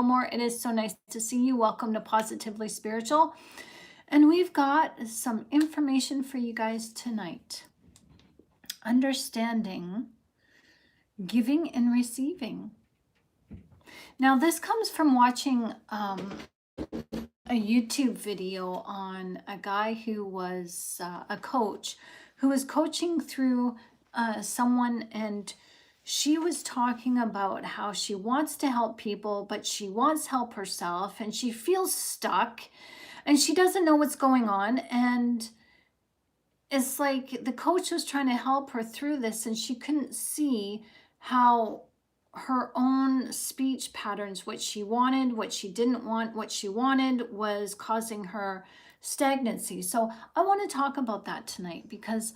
Fillmore. It is so nice to see you. Welcome to Positively Spiritual. And we've got some information for you guys tonight. Understanding giving and receiving. Now, this comes from watching a YouTube video on a guy who was a coach who was coaching through someone, and she was talking about how she wants to help people, but she wants help herself, and she feels stuck and she doesn't know what's going on. And it's like the coach was trying to help her through this, and she couldn't see how her own speech patterns, what she wanted, what she didn't want, what she wanted, was causing her stagnancy. So I want to talk about that tonight, because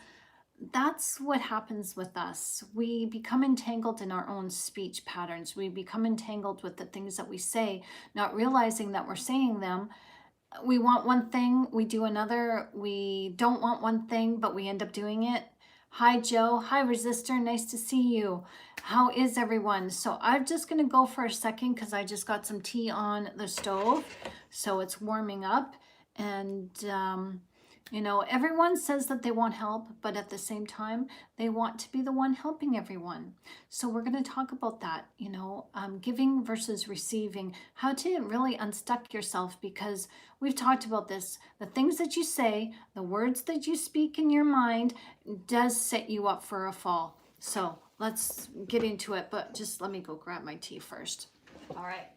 that's what happens with us. We become entangled in our own speech patterns. We become entangled with the things that we say, not realizing that we're saying them. We want one thing, we do another. We don't want one thing, but we end up doing it. Hi, Joe. Hi, Resistor. Nice to see you. How is everyone? So I'm just going to go for a second because I just got some tea on the stove. So it's warming up. And, you know, everyone says that they want help, but at the same time, they want to be the one helping everyone. So we're going to talk about that, you know, giving versus receiving, how to really unstuck yourself, because we've talked about this. The things that you say, the words that you speak in your mind does set you up for a fall. So let's get into it, but just let me go grab my tea first. All right.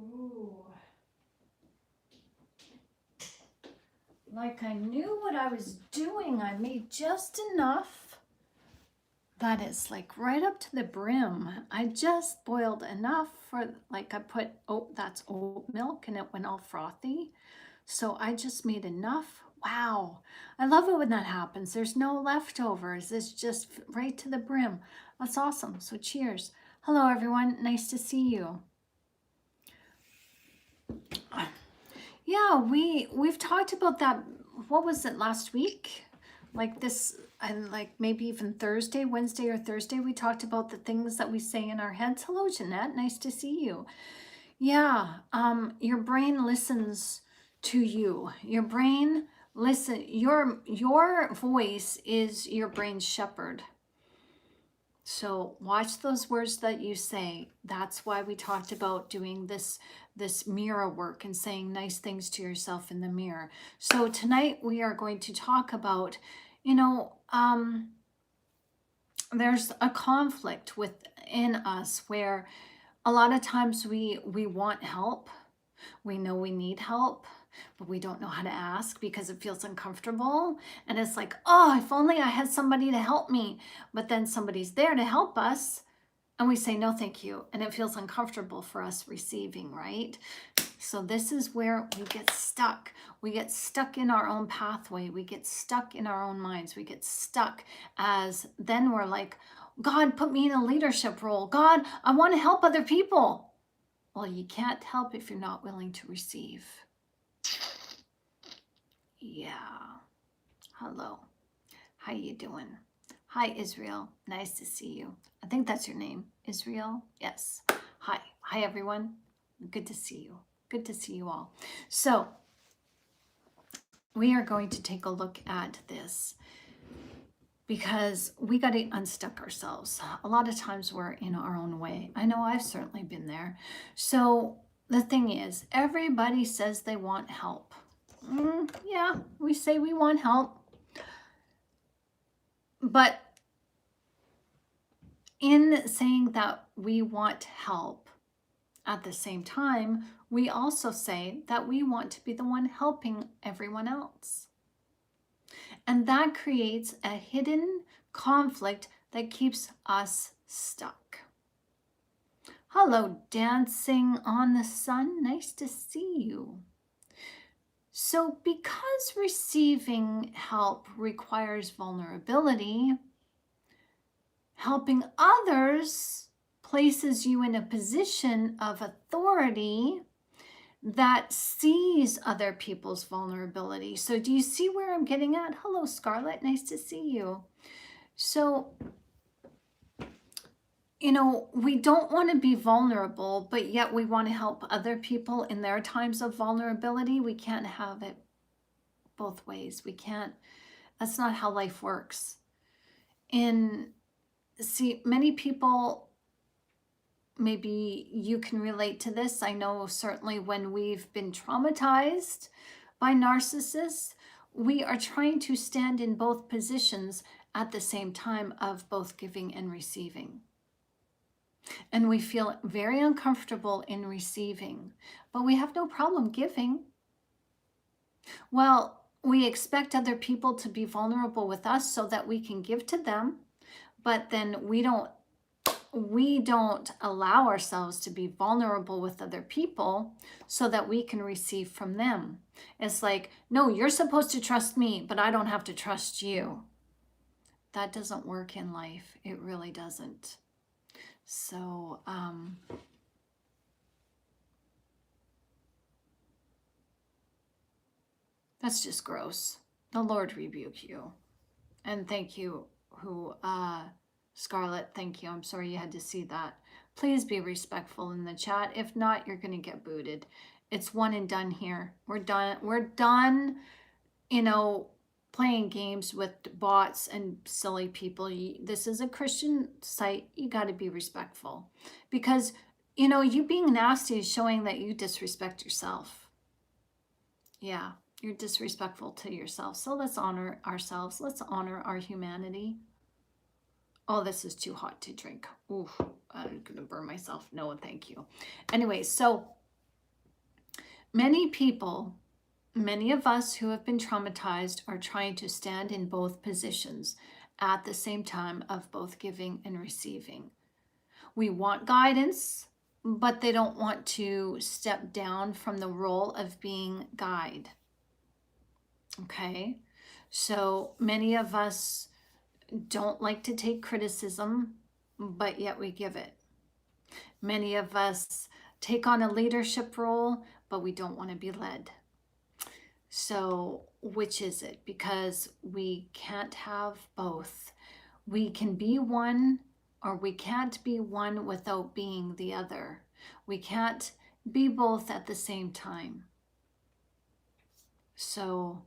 Ooh. Like I knew what I was doing. I made just enough that it's like right up to the brim. I just boiled enough for, like, I put, oh, that's oat milk and it went all frothy. So I just made enough. Wow. I love it when that happens. There's no leftovers. It's just right to the brim. That's awesome. So cheers. Hello, everyone. Nice to see you. Yeah, we've talked about that. What was it, last week? Like this, and like maybe even Thursday, Wednesday or Thursday, we talked about the things that we say in our heads. Hello, Jeanette. Nice to see you. Yeah, your brain listens to you. Your brain your voice is your brain's shepherd. So watch those words that you say. That's why we talked about doing this mirror work and saying nice things to yourself in the mirror. So tonight we are going to talk about, you know, there's a conflict within us where a lot of times we want help. We know we need help, but we don't know how to ask because it feels uncomfortable. And it's like, oh, if only I had somebody to help me. But then somebody's there to help us and we say, no, thank you. And it feels uncomfortable for us receiving, right? So this is where we get stuck. We get stuck in our own pathway. We get stuck in our own minds. We get stuck as then we're like, God, put me in a leadership role. God, I want to help other people. Well, you can't help if you're not willing to receive. Yeah. Hello. How you doing? Hi, Israel. Nice to see you. I think that's your name. Israel? Yes. Hi. Hi, everyone. Good to see you. Good to see you all. So we are going to take a look at this, because we got to unstuck ourselves. A lot of times we're in our own way. I know I've certainly been there. So the thing is, everybody says they want help. Yeah, we say we want help. But in saying that we want help, at the same time, we also say that we want to be the one helping everyone else. And that creates a hidden conflict that keeps us stuck. Hello, Dancing on the Sun. Nice to see you. So because receiving help requires vulnerability, helping others places you in a position of authority that sees other people's vulnerability. So do you see where I'm getting at? Hello, Scarlett. Nice to see you. So, you know, we don't want to be vulnerable, but yet we want to help other people in their times of vulnerability. We can't have it both ways. We can't, that's not how life works. And see, many people, maybe you can relate to this. I know certainly when we've been traumatized by narcissists, we are trying to stand in both positions at the same time of both giving and receiving. And we feel very uncomfortable in receiving, but we have no problem giving. Well, we expect other people to be vulnerable with us so that we can give to them, but then we don't allow ourselves to be vulnerable with other people so that we can receive from them. It's like, no, you're supposed to trust me, but I don't have to trust you. That doesn't work in life. It really doesn't. So, that's just gross. The Lord rebuke you. And thank you, Scarlett, thank you. I'm sorry you had to see that. Please be respectful in the chat. If not, you're going to get booted. It's one and done here. We're done. We're done, you know, playing games with bots and silly people. This is a Christian site. You got to be respectful, because, you know, you being nasty is showing that you disrespect yourself. Yeah, you're disrespectful to yourself. So let's honor ourselves. Let's honor our humanity. Oh, this is too hot to drink. Ooh, I'm going to burn myself. No, thank you. Anyway, so many people, many of us who have been traumatized are trying to stand in both positions at the same time of both giving and receiving. We want guidance, but they don't want to step down from the role of being guide. Okay, so many of us don't like to take criticism, but yet we give it. Many of us take on a leadership role, but we don't want to be led. So which is it? Because we can't have both. We can be one, or we can't be one without being the other. We can't be both at the same time. So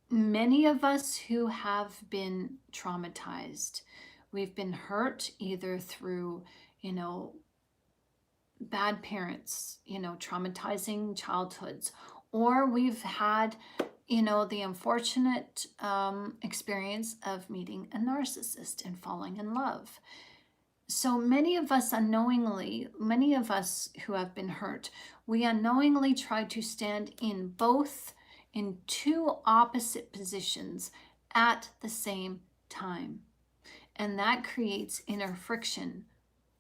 many of us who have been traumatized, we've been hurt either through, you know, bad parents, you know, traumatizing childhoods, or we've had, you know, the unfortunate experience of meeting a narcissist and falling in love. So many of us unknowingly, many of us who have been hurt, we unknowingly try to stand in both, in two opposite positions at the same time. And that creates inner friction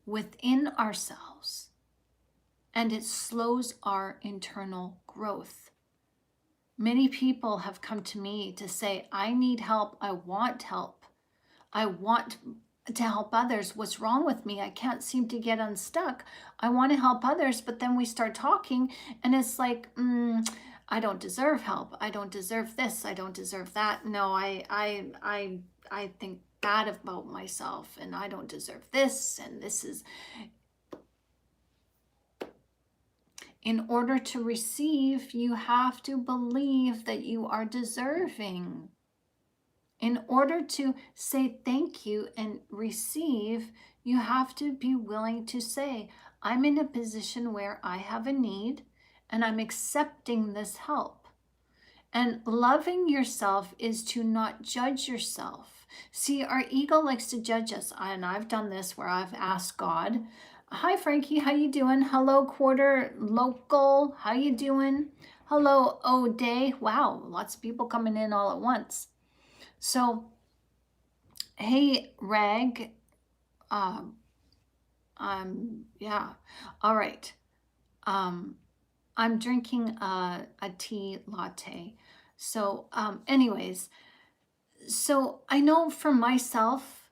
within ourselves. And it slows our internal growth. Many people have come to me to say, I need help. I want help. I want to help others. What's wrong with me? I can't seem to get unstuck. I want to help others, but then we start talking and it's like, I don't deserve help. I don't deserve this. I don't deserve that. No, I think bad about myself and I don't deserve this. And this is, in order to receive, you have to believe that you are deserving. In order to say thank you and receive, you have to be willing to say, I'm in a position where I have a need and I'm accepting this help. And loving yourself is to not judge yourself. See, our ego likes to judge us. And I've done this where I've asked God, hi, Frankie, how you doing? Hello, Quarter Local, how you doing? Hello, O'Day. Wow, lots of people coming in all at once. So, hey, Rag, yeah, all right. I'm drinking a tea latte. So anyways, so I know for myself,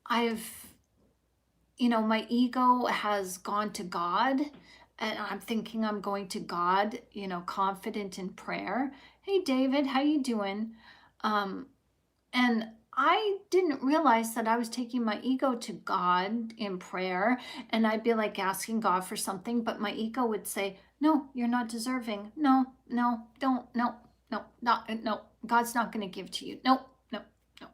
I've, my ego has gone to God, and I'm thinking I'm going to God, confident in prayer. Hey, David, how you doing? Um, and I didn't realize that I was taking my ego to God in prayer, and I'd be like asking God for something, but my ego would say, no, you're not deserving. No, no, don't, no, no, not, no, God's not going to give to you. No, no, no.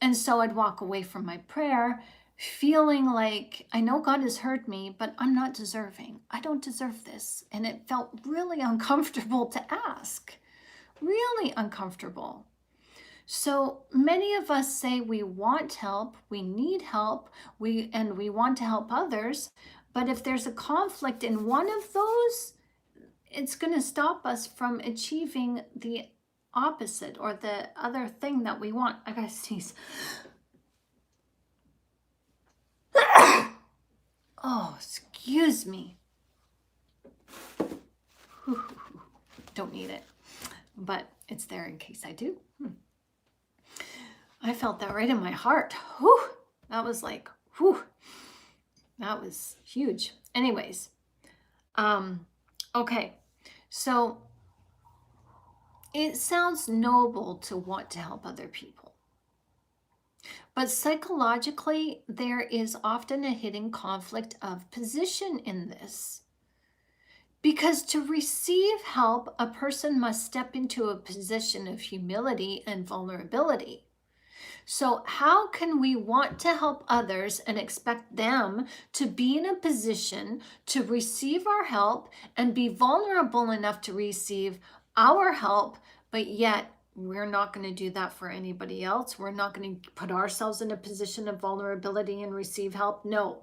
And so I'd walk away from my prayer feeling like I know God has heard me, but I'm not deserving. I don't deserve this. And it felt really uncomfortable to ask, really uncomfortable. So many of us say we want help, we need help, we want to help others, but if there's a conflict in one of those, it's going to stop us from achieving the opposite or the other thing that we want. I gotta sneeze. Oh, excuse me. Don't need it, but it's there in case I do. I felt that right in my heart. Whew. That was like, whew. That was huge. Anyways, okay. So it sounds noble to want to help other people. But psychologically, there is often a hidden conflict of position in this. Because to receive help, a person must step into a position of humility and vulnerability. So, how can we want to help others and expect them to be in a position to receive our help and be vulnerable enough to receive our help, but yet we're not going to do that for anybody else? We're not going to put ourselves in a position of vulnerability and receive help? No.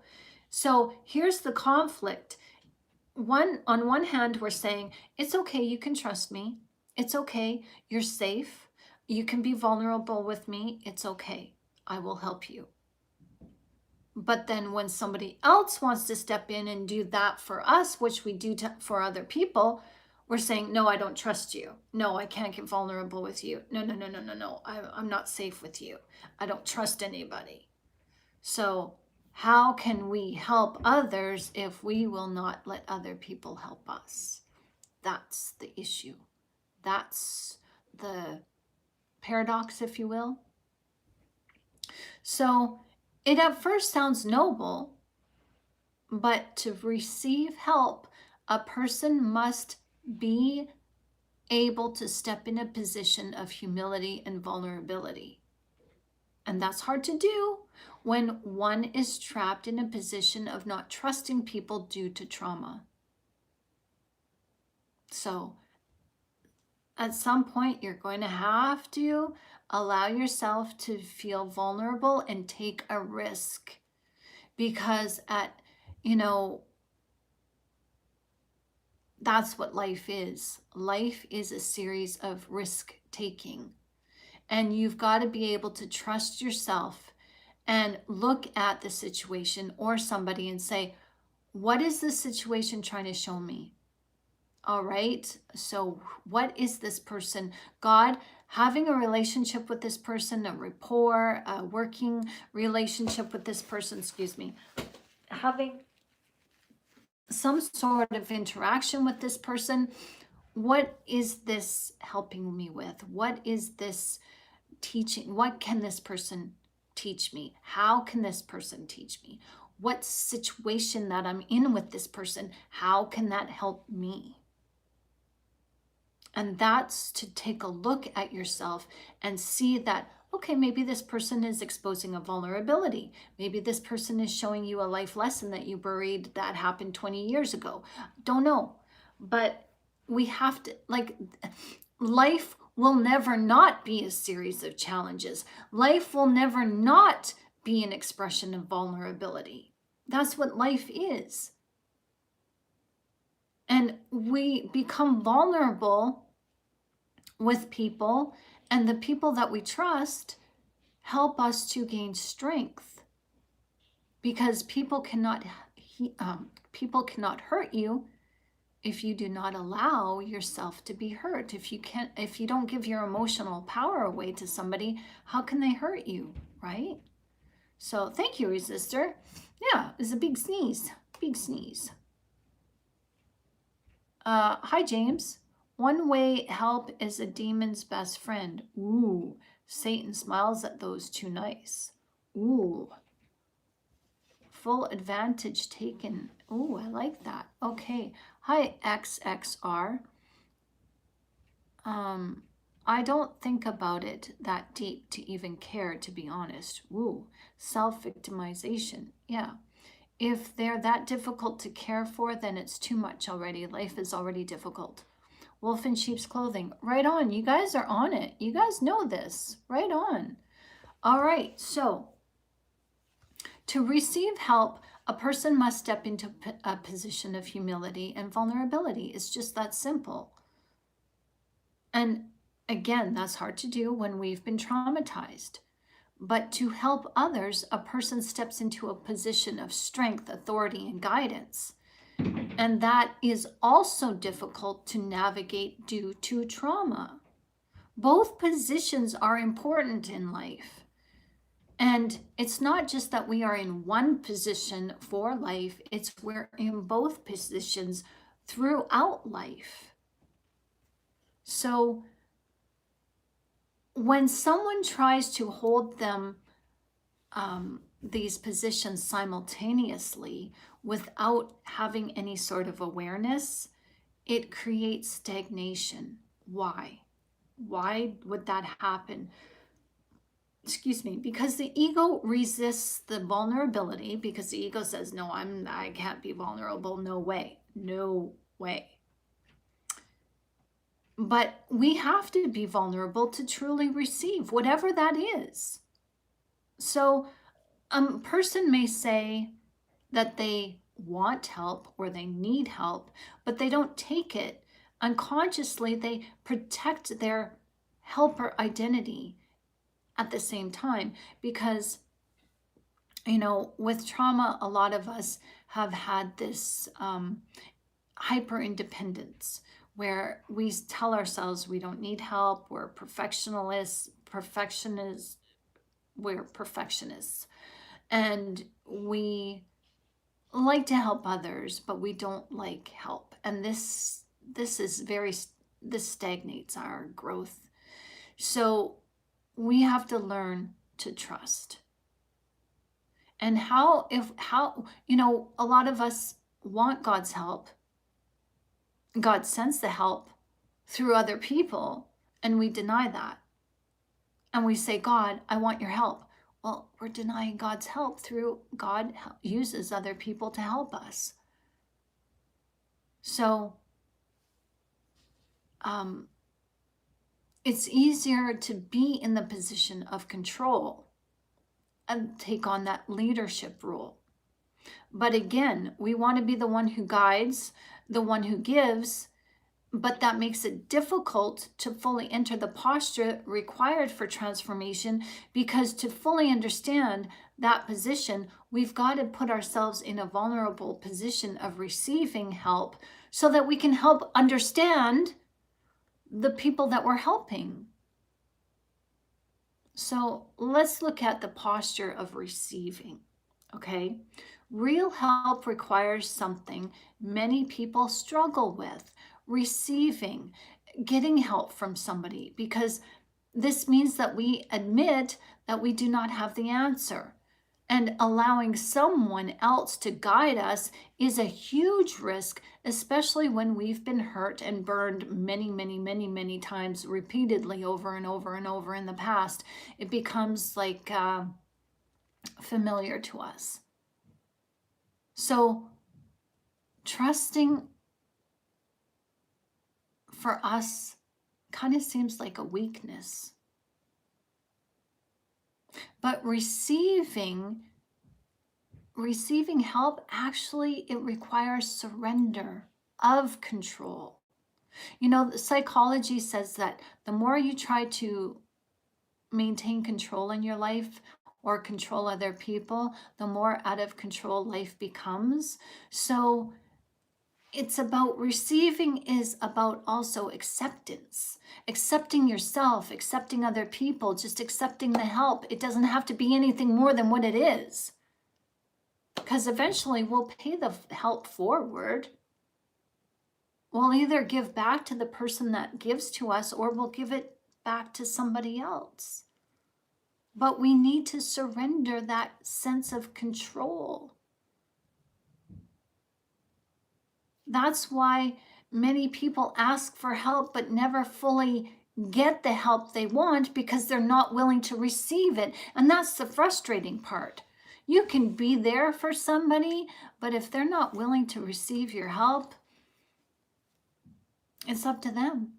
So, here's the conflict. On one hand, we're saying, it's okay, you can trust me. It's okay, you're safe. You can be vulnerable with me. It's okay. I will help you. But then when somebody else wants to step in and do that for us, which we do for other people, we're saying, no, I don't trust you. No, I can't get vulnerable with you. No, no, no, no, no, no. I'm not safe with you. I don't trust anybody. So how can we help others if we will not let other people help us? That's the issue. That's the paradox, if you will. So it at first sounds noble, but to receive help, a person must be able to step in a position of humility and vulnerability. And that's hard to do when one is trapped in a position of not trusting people due to trauma. So at some point, you're going to have to allow yourself to feel vulnerable and take a risk, because that's what life is. Life is a series of risk taking. And you've got to be able to trust yourself and look at the situation or somebody and say, what is this situation trying to show me? All right. So what is this person? God, having a relationship with this person, a rapport, a working relationship with this person, having some sort of interaction with this person. What is this helping me with? What is this teaching? What can this person teach me? How can this person teach me? What situation that I'm in with this person, how can that help me? And that's to take a look at yourself and see that, okay, maybe this person is exposing a vulnerability. Maybe this person is showing you a life lesson that you buried that happened 20 years ago. Don't know. But we have to, life will never not be a series of challenges. Life will never not be an expression of vulnerability. That's what life is. And we become vulnerable with people, and the people that we trust help us to gain strength, because people cannot hurt you if you do not allow yourself to be hurt. If you don't give your emotional power away to somebody, how can they hurt you, right? So thank you, Resistor. Yeah, it's a big sneeze. Big sneeze. Hi, James. One way help is a demon's best friend. Ooh, Satan smiles at those too nice. Ooh, full advantage taken. Ooh, I like that. Okay. Hi, XXR. I don't think about it that deep to even care, to be honest. Ooh, self-victimization. Yeah. If they're that difficult to care for, then it's too much already. Life is already difficult. Wolf in sheep's clothing. Right on. You guys are on it. You guys know this. Right on. All right. So to receive help, a person must step into a position of humility and vulnerability. It's just that simple. And again, that's hard to do when we've been traumatized. But to help others, a person steps into a position of strength, authority, and guidance. And that is also difficult to navigate due to trauma. Both positions are important in life. And it's not just that we are in one position for life, it's we're in both positions throughout life. So when someone tries to hold them these positions simultaneously without having any sort of awareness, it creates stagnation. Why? Why would that happen? Excuse me, because the ego resists the vulnerability, because the ego says, no, I can't be vulnerable. No way. No way. But we have to be vulnerable to truly receive whatever that is. So a person may say that they want help or they need help, but they don't take it. Unconsciously, they protect their helper identity at the same time, because, you know, with trauma, a lot of us have had this hyper independence where we tell ourselves we don't need help, we're perfectionists, and we like to help others, but we don't like help. And this stagnates our growth. So we have to learn to trust. And how, you know, a lot of us want God's help. God sends the help through other people, and we deny that. And we say, God, I want your help. Well, we're denying God's help through God uses other people to help us. So it's easier to be in the position of control and take on that leadership role. But again, we want to be the one who guides, the one who gives, but that makes it difficult to fully enter the posture required for transformation, because to fully understand that position, we've got to put ourselves in a vulnerable position of receiving help so that we can help understand the people that we're helping. So let's look at the posture of receiving, okay? Real help requires something many people struggle with: receiving, getting help from somebody, because this means that we admit that we do not have the answer. And allowing someone else to guide us is a huge risk, especially when we've been hurt and burned many, many, many, many times repeatedly over and over and over in the past. It becomes like familiar to us. So trusting for us kind of seems like a weakness. But receiving help, actually, it requires surrender of control. You know, the psychology says that the more you try to maintain control in your life or control other people, the more out of control life becomes. So It's about receiving, is about also acceptance, accepting yourself, accepting other people, just accepting the help. It doesn't have to be anything more than what it is, because eventually we'll pay the help forward. We'll either give back to the person that gives to us, or we'll give it back to somebody else. But we need to surrender that sense of control. That's why many people ask for help but never fully get the help they want, because they're not willing to receive it. And that's the frustrating part. You can be there for somebody, but if they're not willing to receive your help, it's up to them.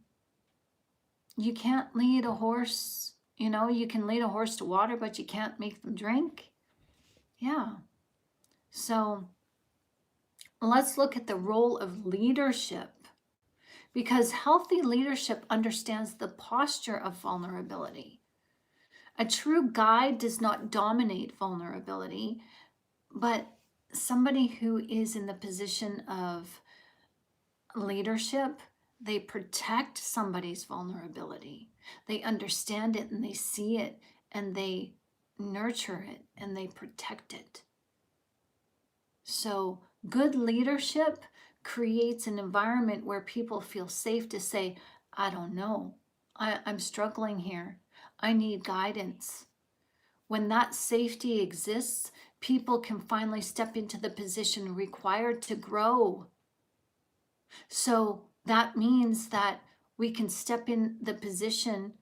You can't lead a horse, you can lead a horse to water, but you can't make them drink. Yeah. So let's look at the role of leadership, because healthy leadership understands the posture of vulnerability. A true guide does not dominate vulnerability, but somebody who is in the position of leadership, they protect somebody's vulnerability. They understand it and they see it and they nurture it and they protect it. So good leadership creates an environment where people feel safe to say, I don't know, I'm struggling here, I need guidance. When that safety exists, people can finally step into the position required to grow. So that means that we can step in the position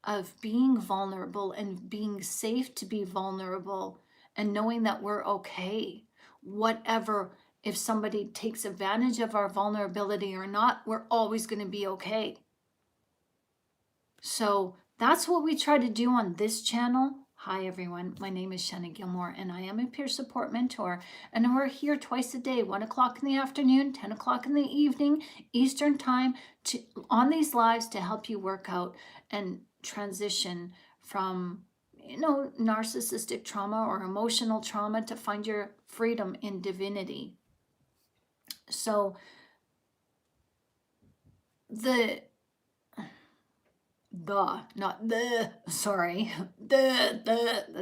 of being vulnerable and being safe to be vulnerable, and knowing that we're okay. Whatever, if somebody takes advantage of our vulnerability or not, we're always going to be okay. So that's what we try to do on this channel. Hi everyone, my name is Shanna Gilmore and I am a peer support mentor, and we're here twice a day, 1 o'clock in the afternoon, 10 o'clock in the evening, Eastern time, on these lives to help you work out and transition from narcissistic trauma or emotional trauma to find your freedom in divinity. So that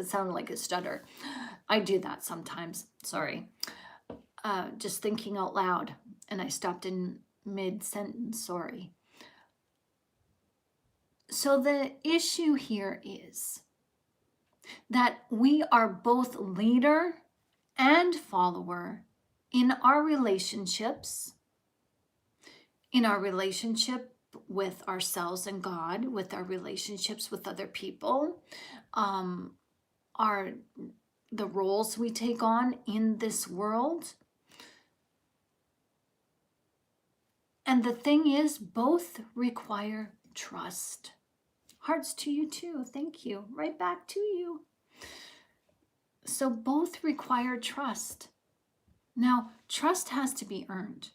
sounded like a stutter. I do that sometimes, sorry. Just thinking out loud and I stopped in mid-sentence, sorry. So the issue here is that we are both leader and follower in our relationships, in our relationship with ourselves and God, with our relationships with other people, the roles we take on in this world. And the thing is, both require trust. Hearts to you too. Thank you. Right back to you. So both require trust. Now, trust has to be earned.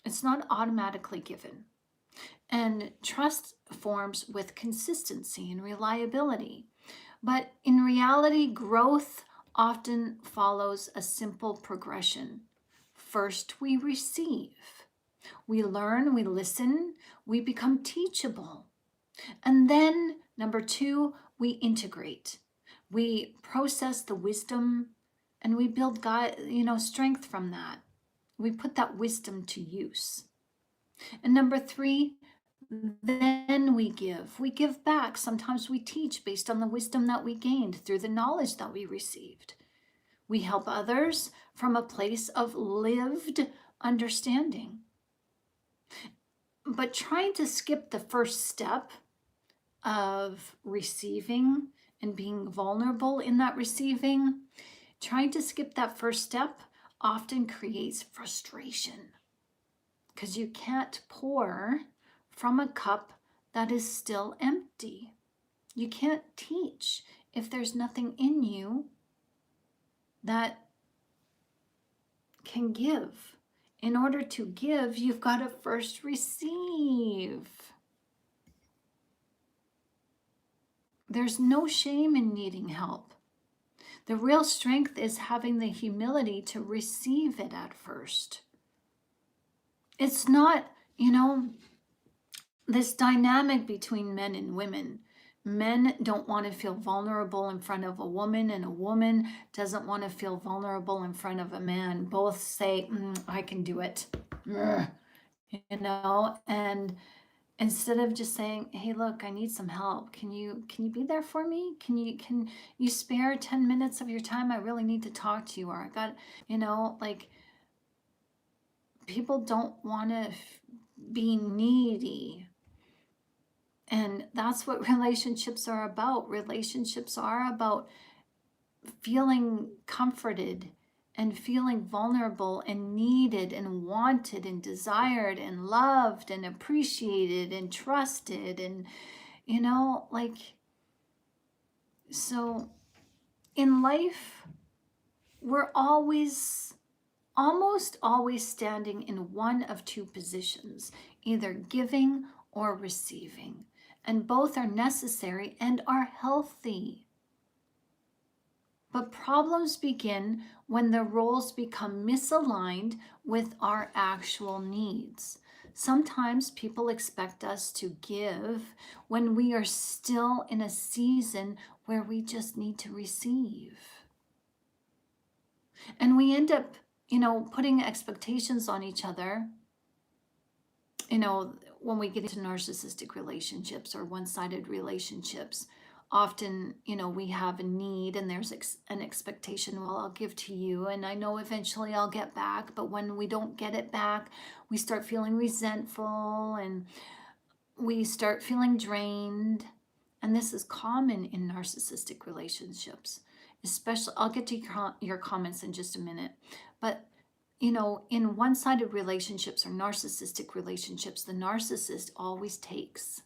It's not automatically given. And trust forms with consistency and reliability. But in reality, growth often follows a simple progression. First, we receive. We learn, we listen, we become teachable. And then, number 2, we integrate. We process the wisdom and we build strength from that. We put that wisdom to use. And number 3, then we give. We give back. Sometimes we teach based on the wisdom that we gained through the knowledge that we received. We help others from a place of lived understanding. But trying to skip the first step of receiving and being vulnerable in that receiving, trying to skip that first step often creates frustration, because you can't pour from a cup that is still empty. You can't teach if there's nothing in you that can give. In order to give, you've got to first receive. There's no shame in needing help. The real strength is having the humility to receive it at first. It's not, this dynamic between men and women. Men don't want to feel vulnerable in front of a woman, and a woman doesn't want to feel vulnerable in front of a man. Both say, I can do it. Ugh, and instead of just saying, hey, look, I need some help, can you be there for me? Can you spare 10 minutes of your time? I really need to talk to you. Or I got, like, people don't want to be needy. And that's what relationships are about. Relationships are about feeling comforted and feeling vulnerable and needed and wanted and desired and loved and appreciated and trusted. And, like, so in life, we're almost always standing in one of two positions, either giving or receiving. And both are necessary and are healthy. But problems begin when the roles become misaligned with our actual needs. Sometimes people expect us to give when we are still in a season where we just need to receive. And we end up, putting expectations on each other, when we get into narcissistic relationships or one-sided relationships. Often, we have a need and there's an expectation, well, I'll give to you and I know eventually I'll get back. But when we don't get it back, we start feeling resentful and we start feeling drained. And this is common in narcissistic relationships, especially, I'll get to your comments in just a minute. But, in one-sided relationships or narcissistic relationships, the narcissist always takes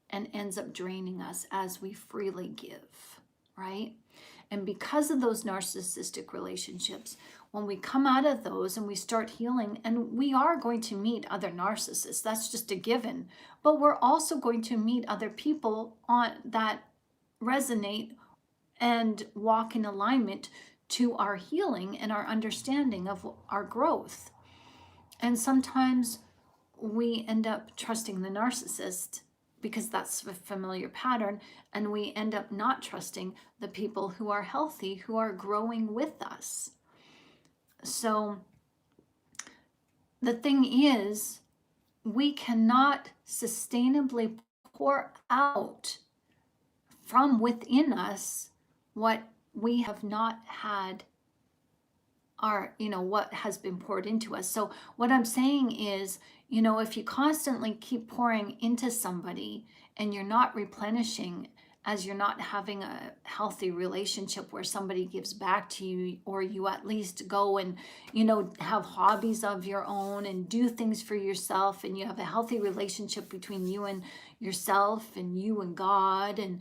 and ends up draining us as we freely give, right? And because of those narcissistic relationships, when we come out of those and we start healing, and we are going to meet other narcissists, that's just a given, but we're also going to meet other people that resonate and walk in alignment to our healing and our understanding of our growth. And sometimes we end up trusting the narcissist because that's a familiar pattern, and we end up not trusting the people who are healthy, who are growing with us. So the thing is, we cannot sustainably pour out from within us what we have not had, what has been poured into us. So what I'm saying is, if you constantly keep pouring into somebody and you're not replenishing, as you're not having a healthy relationship where somebody gives back to you, or you at least go and, have hobbies of your own and do things for yourself, and you have a healthy relationship between you and yourself and you and God, and,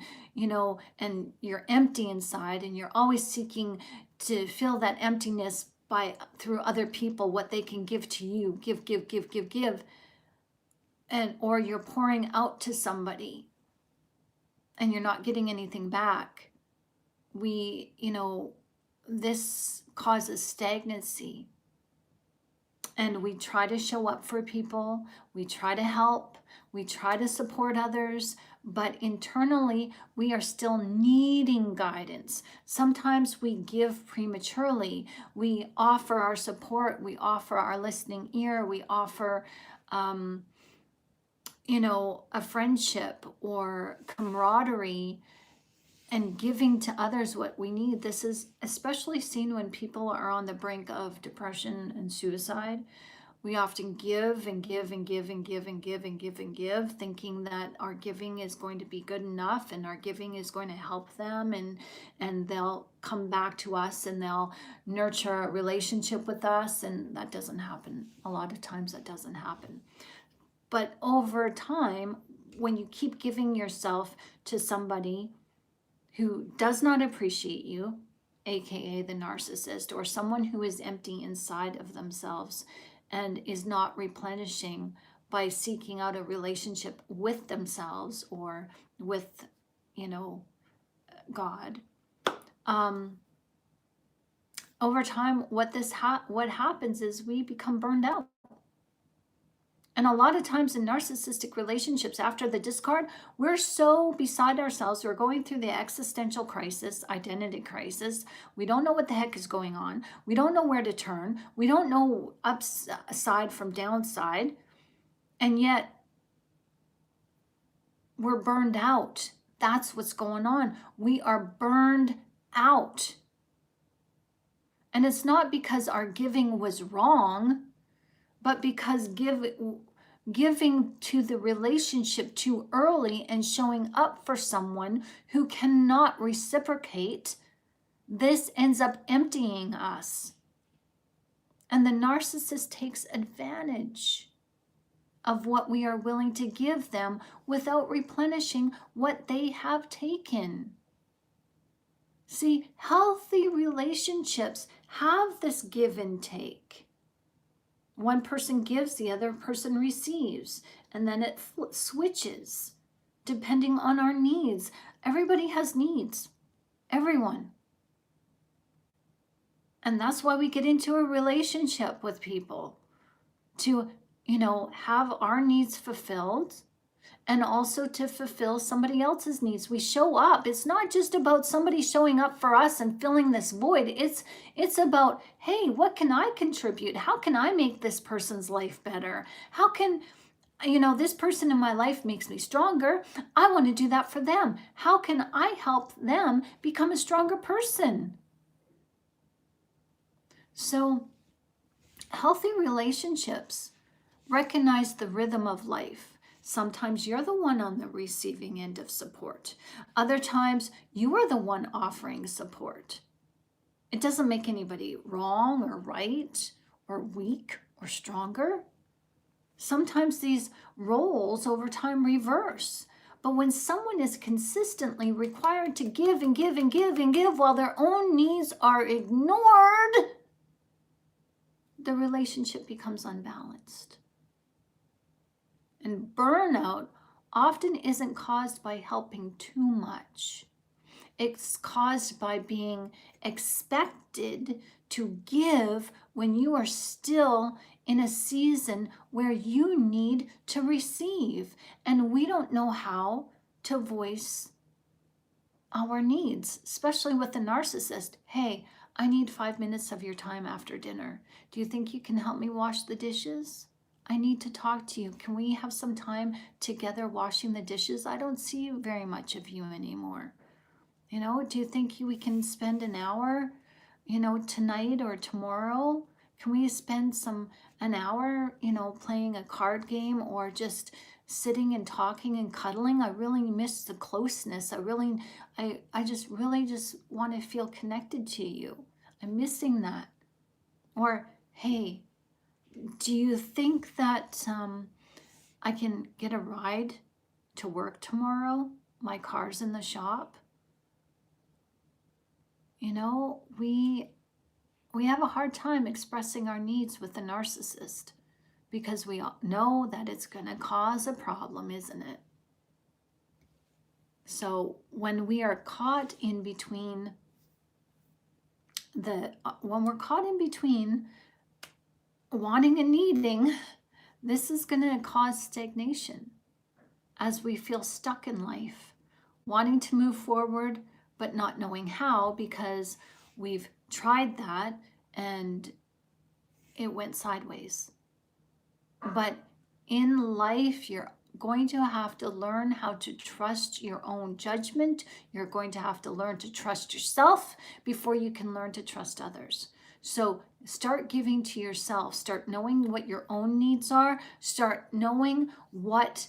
and you're empty inside and you're always seeking to fill that emptiness through other people, what they can give to you, give, and or you're pouring out to somebody and you're not getting anything back. This causes stagnancy. And we try to show up for people, we try to help, we try to support others, but internally we are still needing guidance. Sometimes we give prematurely. We offer our support, we offer our listening ear, we offer a friendship or camaraderie, and giving to others what we need. This is especially seen when people are on the brink of depression and suicide. We often give and give and give and give and give and give and give, thinking that our giving is going to be good enough and our giving is going to help them, and they'll come back to us and they'll nurture a relationship with us. And that doesn't happen. A lot of times that doesn't happen. But over time, when you keep giving yourself to somebody who does not appreciate you, aka the narcissist, or someone who is empty inside of themselves and is not replenishing by seeking out a relationship with themselves or with, God, over time, what happens is we become burned out. And a lot of times in narcissistic relationships, after the discard, we're so beside ourselves. We're going through the existential crisis, identity crisis. We don't know what the heck is going on. We don't know where to turn. We don't know upside from downside. And yet we're burned out. That's what's going on. We are burned out. And it's not because our giving was wrong, but because giving to the relationship too early and showing up for someone who cannot reciprocate, this ends up emptying us. And the narcissist takes advantage of what we are willing to give them without replenishing what they have taken. See, healthy relationships have this give and take. One person gives, the other person receives, and then it switches depending on our needs. Everybody has needs, everyone. And that's why we get into a relationship with people, to, have our needs fulfilled and also to fulfill somebody else's needs. We show up. It's not just about somebody showing up for us and filling this void. It's about, hey, what can I contribute? How can I make this person's life better? How can, this person in my life makes me stronger. I want to do that for them. How can I help them become a stronger person? So, healthy relationships recognize the rhythm of life. Sometimes you're the one on the receiving end of support. Other times you are the one offering support. It doesn't make anybody wrong or right or weak or stronger. Sometimes these roles over time reverse. But when someone is consistently required to give and give and give and give while their own needs are ignored, the relationship becomes unbalanced. And burnout often isn't caused by helping too much. It's caused by being expected to give when you are still in a season where you need to receive. And we don't know how to voice our needs, especially with the narcissist. Hey, I need 5 minutes of your time after dinner. Do you think you can help me wash the dishes? I need to talk to you. Can we have some time together washing the dishes? I don't see very much of you anymore. Do you think we can spend an hour, tonight or tomorrow? Can we spend an hour, playing a card game or just sitting and talking and cuddling? I really miss the closeness. I just want to feel connected to you. I'm missing that. Or, hey, do you think that I can get a ride to work tomorrow? My car's in the shop. We have a hard time expressing our needs with the narcissist because we all know that it's going to cause a problem, isn't it? So when we are caught in between wanting and needing, this is going to cause stagnation as we feel stuck in life, wanting to move forward, but not knowing how because we've tried that and it went sideways. But in life, you're going to have to learn how to trust your own judgment. You're going to have to learn to trust yourself before you can learn to trust others. So start giving to yourself. Start knowing what your own needs are. Start knowing what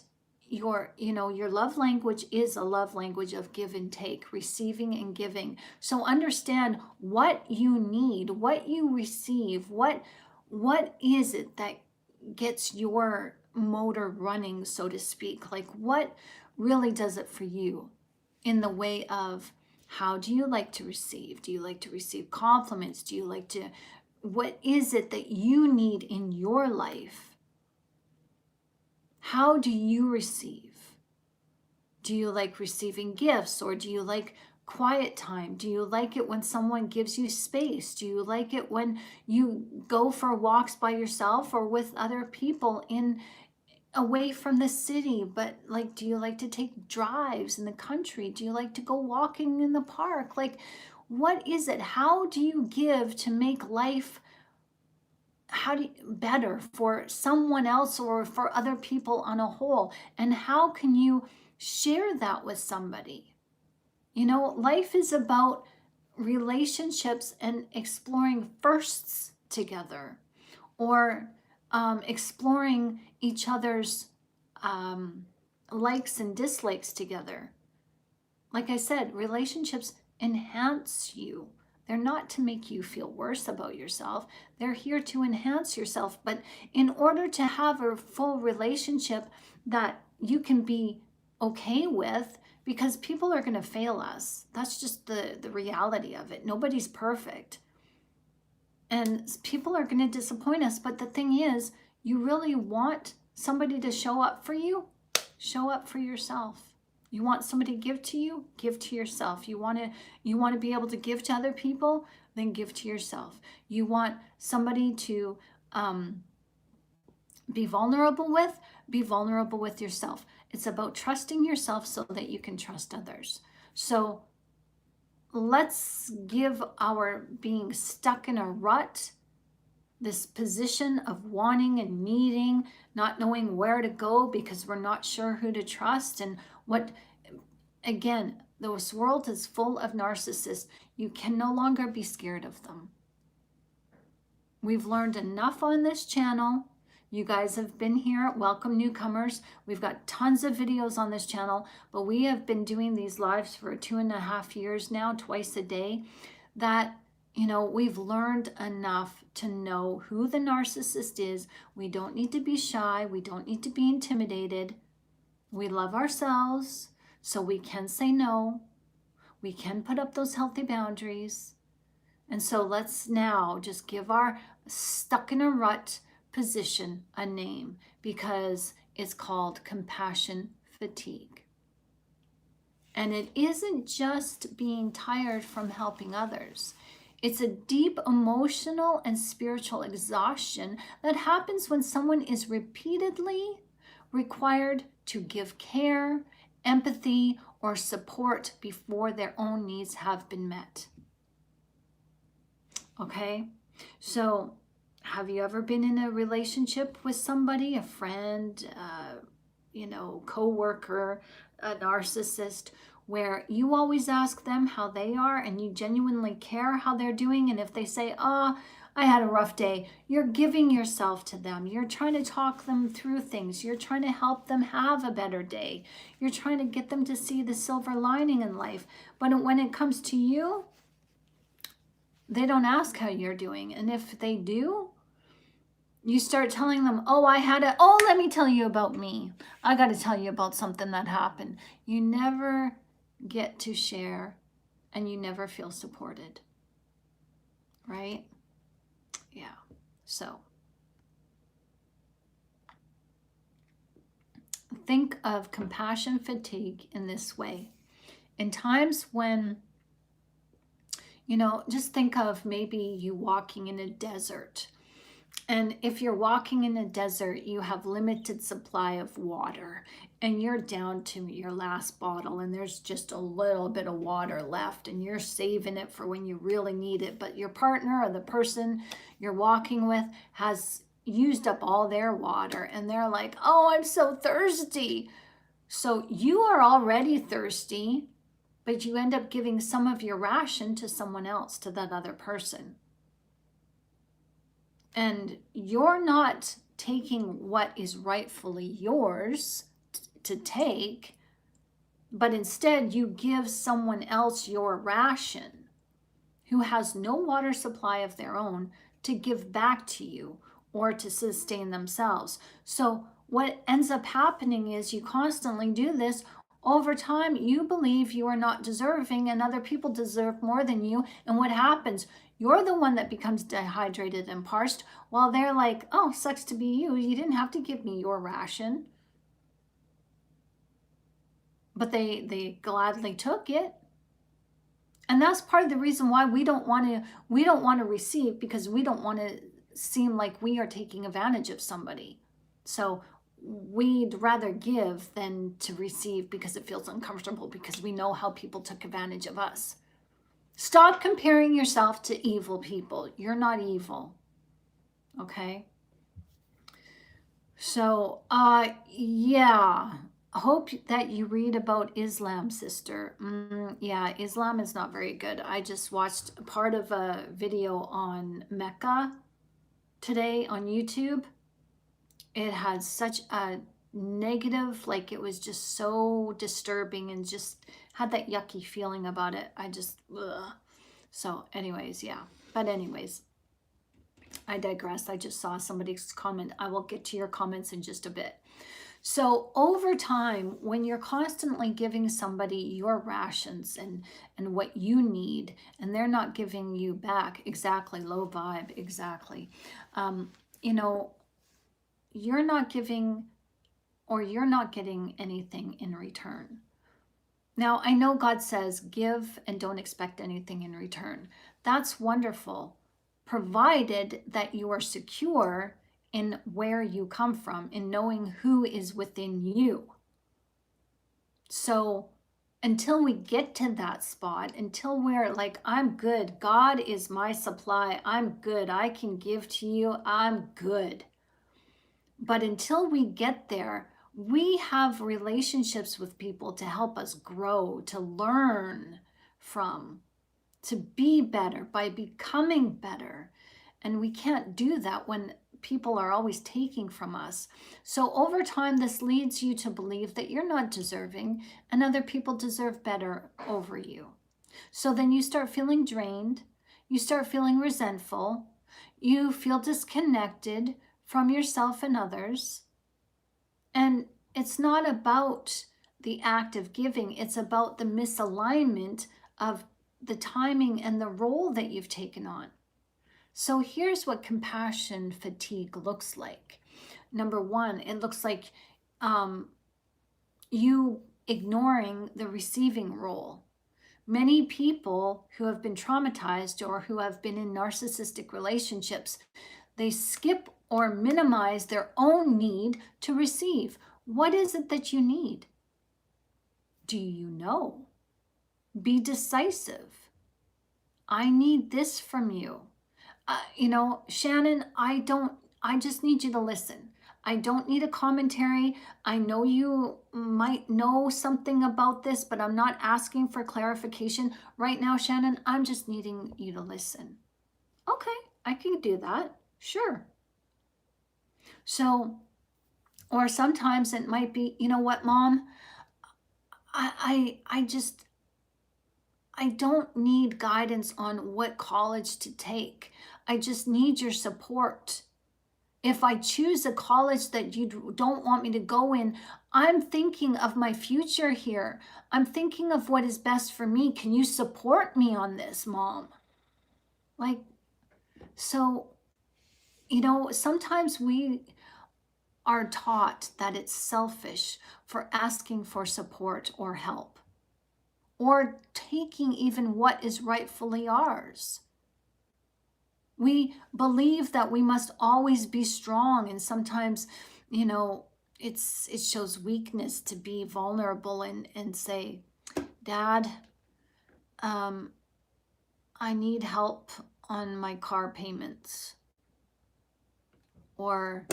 your love language is. A love language of give and take, receiving and giving. So understand what you need, what you receive, what is it that gets your motor running, so to speak. Like, what really does it for you in the way of, how do you like to receive? Do you like to receive compliments? What is it that you need in your life? How do you receive? Do you like receiving gifts, or do you like quiet time? Do you like it when someone gives you space? Do you like it when you go for walks by yourself or with other people away from the city, but like, do you like to take drives in the country? Do you like to go walking in the park? Like, what is it? How do you give to make life better for someone else or for other people on a whole? And how can you share that with somebody? You know, life is about relationships and exploring firsts together, or exploring each other's um, likes and dislikes together. Like I said, relationships enhance you. They're not to make you feel worse about yourself. They're here to enhance yourself. But in order to have a full relationship that you can be okay with, because people are going to fail us. That's just the reality of it. Nobody's perfect. And people are going to disappoint us. But the thing is, you really want somebody to show up for you? Show up for yourself. You want somebody to give to you? Give to yourself. You want to be able to give to other people? Then give to yourself. You want somebody to be vulnerable with? Be vulnerable with yourself. It's about trusting yourself so that you can trust others. So let's give our being stuck in a rut, this position of wanting and needing, not knowing where to go because we're not sure who to trust and what. Again, this world is full of narcissists. You can no longer be scared of them. We've learned enough on this channel. You guys have been here. Welcome, newcomers. We've got tons of videos on this channel, but we have been doing these lives for 2.5 years now, twice a day, that, you know, we've learned enough to know who the narcissist is. We don't need to be shy. We don't need to be intimidated. We love ourselves, so we can say no. We can put up those healthy boundaries. And so let's now just give our stuck in a rut position a name, because it's called compassion fatigue. And it isn't just being tired from helping others. It's a deep emotional and spiritual exhaustion that happens when someone is repeatedly required to give care, empathy, or support before their own needs have been met. Okay, so have you ever been in a relationship with somebody, a friend, co-worker, a narcissist, where you always ask them how they are and you genuinely care how they're doing? And if they say, oh, I had a rough day, you're giving yourself to them. You're trying to talk them through things. You're trying to help them have a better day. You're trying to get them to see the silver lining in life. But when it comes to you, they don't ask how you're doing. And if they do, you start telling them, let me tell you about me. I got to tell you about something that happened. You never get to share, and you never feel supported, right? Yeah. So think of compassion fatigue in this way. In times when, just think of maybe you walking in a desert. And if you're walking in a desert, you have limited supply of water and you're down to your last bottle and there's just a little bit of water left and you're saving it for when you really need it. But your partner or the person you're walking with has used up all their water and they're like, oh, I'm so thirsty. So you are already thirsty, but you end up giving some of your ration to someone else, to that other person. And you're not taking what is rightfully yours to take, but instead you give someone else your ration who has no water supply of their own to give back to you or to sustain themselves. So what ends up happening is you constantly do this. Over time, you believe you are not deserving and other people deserve more than you. And what happens? You're the one that becomes dehydrated and parched while they're like, oh, sucks to be you. You didn't have to give me your ration. But they gladly took it. And that's part of the reason why we don't want to receive, because we don't want to seem like we are taking advantage of somebody. So we'd rather give than to receive because it feels uncomfortable, because we know how people took advantage of us. Stop comparing yourself to evil people. You're not evil. Okay? So, yeah. I hope that you read about Islam, sister. Yeah, Islam is not very good. I just watched part of a video on Mecca today on YouTube. It had such a negative, like it was just so disturbing and just had that yucky feeling about it. I just, ugh. So anyways, yeah. But anyways, I digress. I just saw somebody's comment. I will get to your comments in just a bit. So over time, when you're constantly giving somebody your rations and what you need, and they're not giving you back, exactly, low vibe, exactly, you know, you're not giving, or you're not getting anything in return. Now, I know God says give and don't expect anything in return. That's wonderful, provided that you are secure in where you come from, in knowing who is within you. So until we get to that spot, until we're like, I'm good, God is my supply, I'm good, I can give to you, I'm good. But until we get there, we have relationships with people to help us grow, to learn from, to be better by becoming better. And we can't do that when people are always taking from us. So over time, this leads you to believe that you're not deserving and other people deserve better over you. So then you start feeling drained, you start feeling resentful, you feel disconnected from yourself and others. And it's not about the act of giving, it's about the misalignment of the timing and the role that you've taken on. So here's what compassion fatigue looks like. Number one, it looks like you ignoring the receiving role. Many people who have been traumatized or who have been in narcissistic relationships, they skip or minimize their own need to receive. What is it that you need? Do you know? Be decisive. I need this from you. Shannon, I just need you to listen. I don't need a commentary. I know you might know something about this, but I'm not asking for clarification right now, Shannon. I'm just needing you to listen. Okay, I can do that. Sure. So, or sometimes it might be, you know what, Mom? I don't need guidance on what college to take. I just need your support. If I choose a college that you don't want me to go in, I'm thinking of my future here. I'm thinking of what is best for me. Can you support me on this, Mom? So, sometimes we are taught that it's selfish for asking for support or help, or taking even what is rightfully ours. We believe that we must always be strong, and sometimes, it shows weakness to be vulnerable and say, Dad, I need help on my car payments. Or,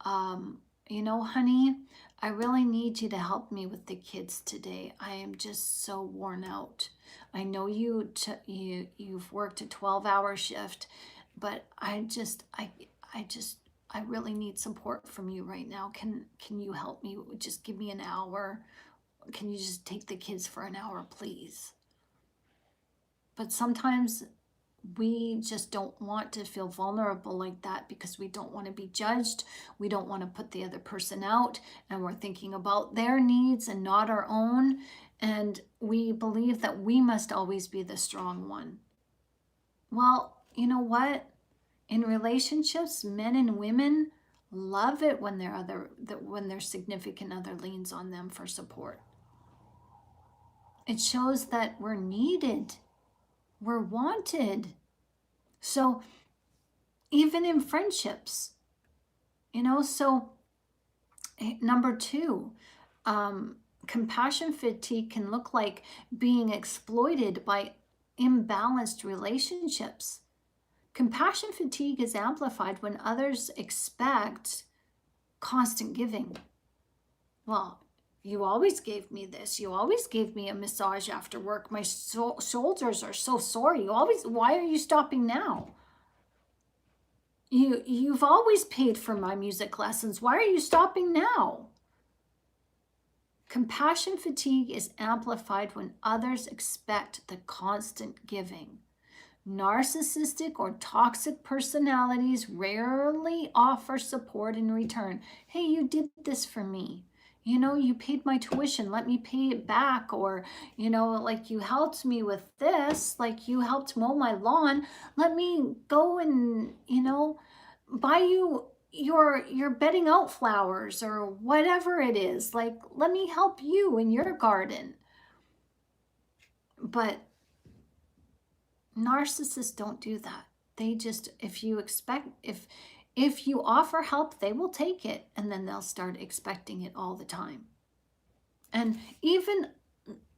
honey, I really need you to help me with the kids today. I am just so worn out. I know you've worked a 12-hour shift, but I really need support from you right now. Can you help me? Just give me an hour. Can you just take the kids for an hour, please? But sometimes we just don't want to feel vulnerable like that because we don't want to be judged. We don't want to put the other person out, and we're thinking about their needs and not our own. And we believe that we must always be the strong one. Well, you know what? In relationships, men and women love it when their significant other leans on them for support. It shows that we're needed. We're wanted. So even in friendships, so Number two, compassion fatigue can look like being exploited by imbalanced relationships. Compassion fatigue is amplified when others expect constant giving. Well, you always gave me this. You always gave me a massage after work. My shoulders are so sore. Why are you stopping now? You've always paid for my music lessons. Why are you stopping now? Compassion fatigue is amplified when others expect the constant giving. Narcissistic or toxic personalities rarely offer support in return. Hey, you did this for me. You paid my tuition. Let me pay it back. Or, like you helped me with this, like you helped mow my lawn. Let me go and, buy you your bedding out flowers or whatever it is. Like, let me help you in your garden. But narcissists don't do that. They just, if you offer help, they will take it, and then they'll start expecting it all the time. And even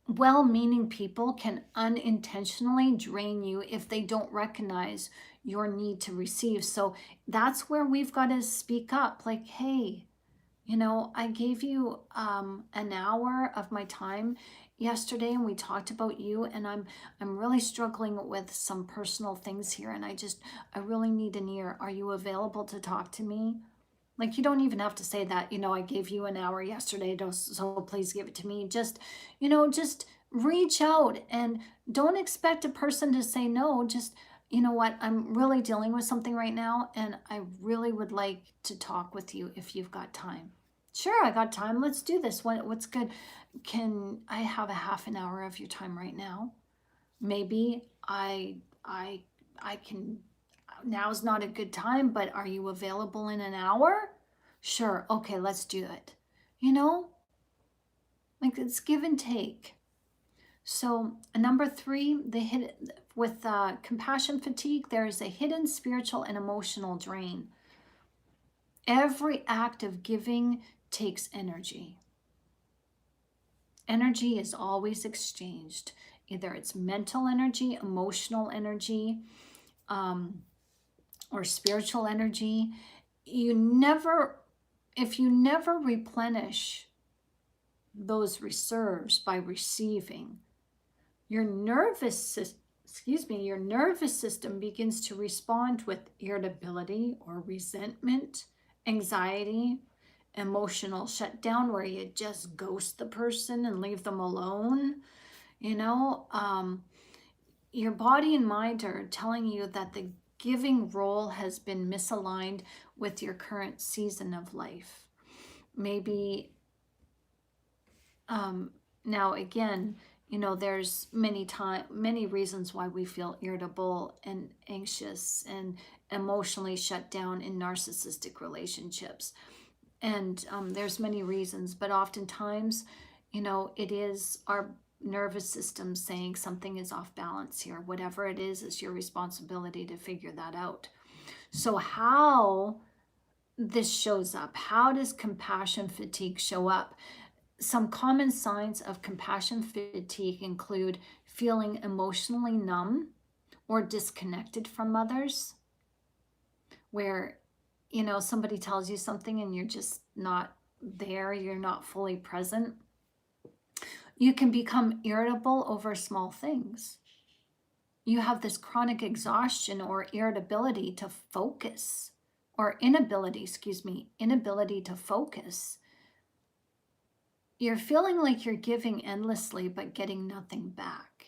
well-meaning people can unintentionally drain you if they don't recognize your need to receive. So that's where we've got to speak up. Like, hey, I gave you an hour of my time yesterday, and we talked about you, and I'm really struggling with some personal things here, and I really need an ear. Are you available to talk to me? Like, you don't even have to say that, I gave you an hour yesterday, so please give it to me. Just reach out, and don't expect a person to say no. Just, you know what, I'm really dealing with something right now, and I really would like to talk with you if you've got time. Sure, I got time. Let's do this. What's good? Can I have a half an hour of your time right now? Maybe I can. Now's not a good time, but are you available in an hour? Sure. Okay, let's do it. Like, it's give and take. So number three, with compassion fatigue, there is a hidden spiritual and emotional drain. Every act of giving takes energy. Energy is always exchanged. Either it's mental energy, emotional energy, or spiritual energy. If you never replenish those reserves by receiving, your nervous system begins to respond with irritability or resentment, anxiety, emotional shutdown, where you just ghost the person and leave them alone. Your body and mind are telling you that the giving role has been misaligned with your current season of life. Maybe now again, there's many reasons why we feel irritable and anxious and emotionally shut down in narcissistic relationships. And there's many reasons, but oftentimes, it is our nervous system saying something is off balance here. Whatever it is, it's your responsibility to figure that out. So how this shows up, how does compassion fatigue show up? Some common signs of compassion fatigue include feeling emotionally numb or disconnected from others, where somebody tells you something and you're just not there, you're not fully present. You can become irritable over small things. You have this chronic exhaustion or irritability to focus, or inability to focus. You're feeling like you're giving endlessly but getting nothing back.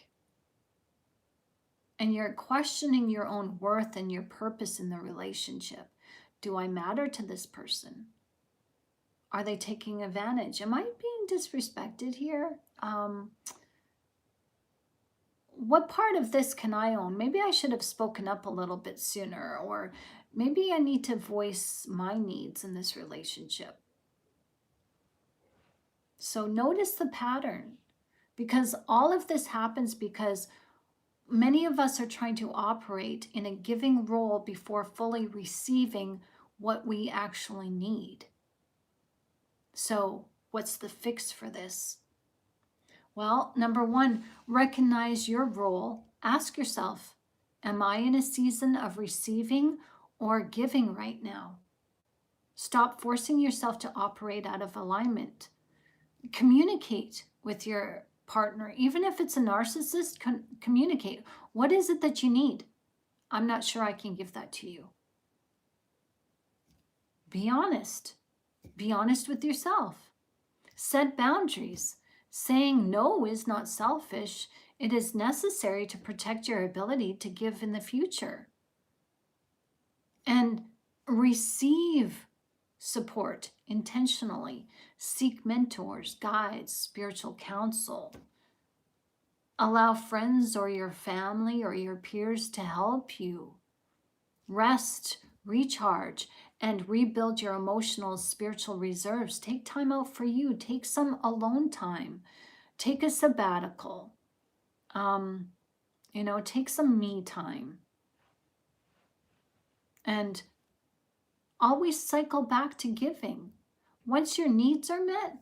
And you're questioning your own worth and your purpose in the relationship. Do I matter to this person? Are they taking advantage? Am I being disrespected here? What part of this can I own? Maybe I should have spoken up a little bit sooner, or maybe I need to voice my needs in this relationship. So notice the pattern, because all of this happens because many of us are trying to operate in a giving role before fully receiving what we actually need. So what's the fix for this? Well, number one, recognize your role. Ask yourself, am I in a season of receiving or giving right now? Stop forcing yourself to operate out of alignment. Communicate with your partner. Even if it's a narcissist, communicate. What is it that you need? I'm not sure I can give that to you. Be honest. Be honest with yourself. Set boundaries. Saying no is not selfish. It is necessary to protect your ability to give in the future. And receive support intentionally. Seek mentors, guides, spiritual counsel. Allow friends or your family or your peers to help you. Rest, recharge, and rebuild your emotional, spiritual reserves. Take time out for you. Take some alone time. Take a sabbatical. Take some me time. And always cycle back to giving. Once your needs are met,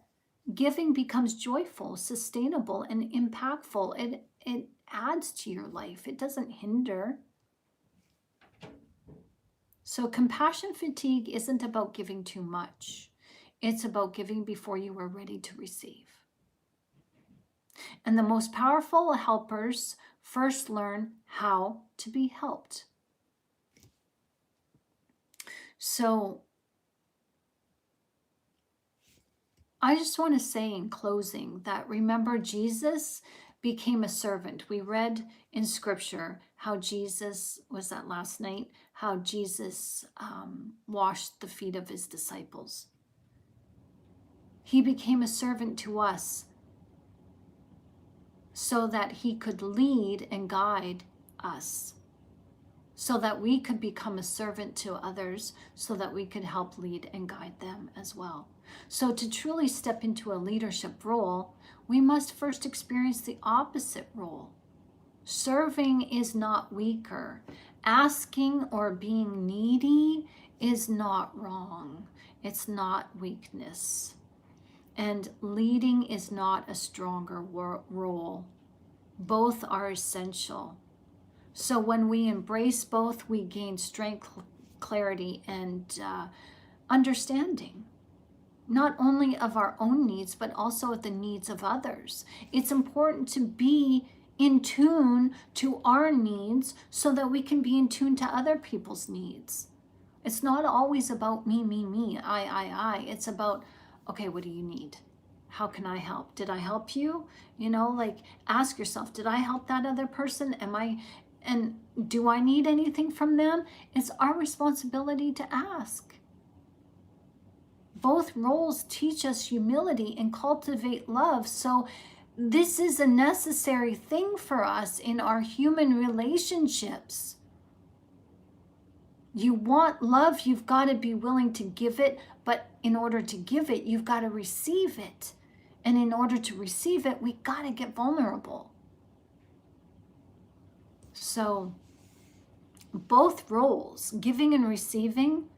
giving becomes joyful, sustainable, and impactful. It adds to your life. It doesn't hinder. So compassion fatigue isn't about giving too much. It's about giving before you are ready to receive. And the most powerful helpers first learn how to be helped. So I just want to say in closing that remember Jesus became a servant. We read in scripture how Jesus, was that last night, how Jesus washed the feet of his disciples. He became a servant to us so that he could lead and guide us, so that we could become a servant to others, so that we could help lead and guide them as well. So to truly step into a leadership role, we must first experience the opposite role. Serving is not weaker. Asking or being needy is not wrong. It's not weakness. And leading is not a stronger role. Both are essential. So when we embrace both, we gain strength, clarity, and understanding, not only of our own needs, but also of the needs of others. It's important to be in tune to our needs so that we can be in tune to other people's needs. It's not always about me, I. It's about, okay, what do you need? How can I help? Did I help you? Ask yourself, did I help that other person? And do I need anything from them? It's our responsibility to ask. Both roles teach us humility and cultivate love. So this is a necessary thing for us in our human relationships. You want love, you've got to be willing to give it. But in order to give it, you've got to receive it. And in order to receive it, we got to get vulnerable. So both roles, giving and receiving,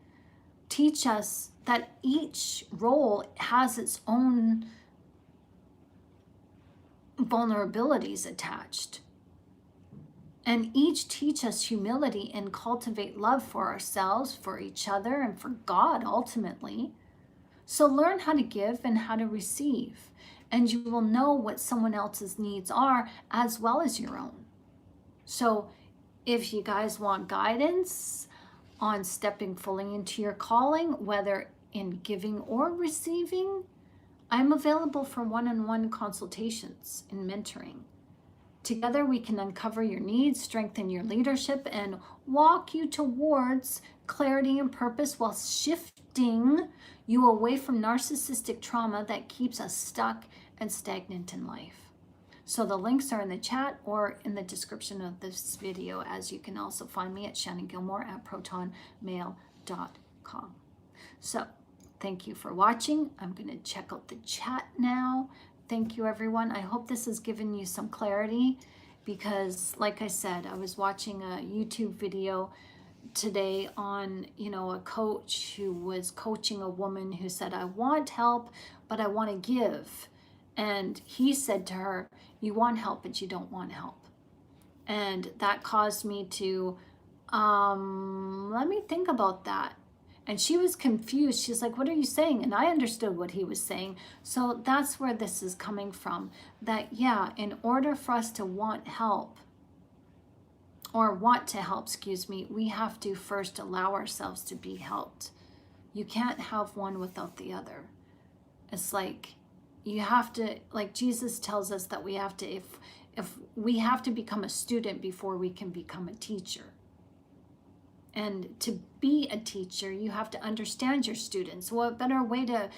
teach us that each role has its own vulnerabilities attached. And each teach us humility and cultivate love for ourselves, for each other, and for God ultimately. So learn how to give and how to receive, and you will know what someone else's needs are as well as your own. So if you guys want guidance on stepping fully into your calling, whether in giving or receiving, I'm available for one-on-one consultations and mentoring. Together we can uncover your needs, strengthen your leadership, and walk you towards clarity and purpose while shifting you away from narcissistic trauma that keeps us stuck and stagnant in life. So the links are in the chat or in the description of this video, as you can also find me at shannongilmore@protonmail.com. So thank you for watching. I'm going to check out the chat now. Thank you, everyone. I hope this has given you some clarity because, like I said, I was watching a YouTube video today on, you know, a coach who was coaching a woman who said, I want help, but I want to give. And he said to her, you want help, but you don't want help. And that caused me to, let me think about that. And she was confused. She's like, what are you saying? And I understood what he was saying. So that's where this is coming from. That, yeah, in order for us to want help, or want to help, excuse me, we have to first allow ourselves to be helped. You can't have one without the other. It's like you have to, like Jesus tells us that we have to, if we have to become a student before we can become a teacher. And to be a teacher, you have to understand your students. Well, a better way to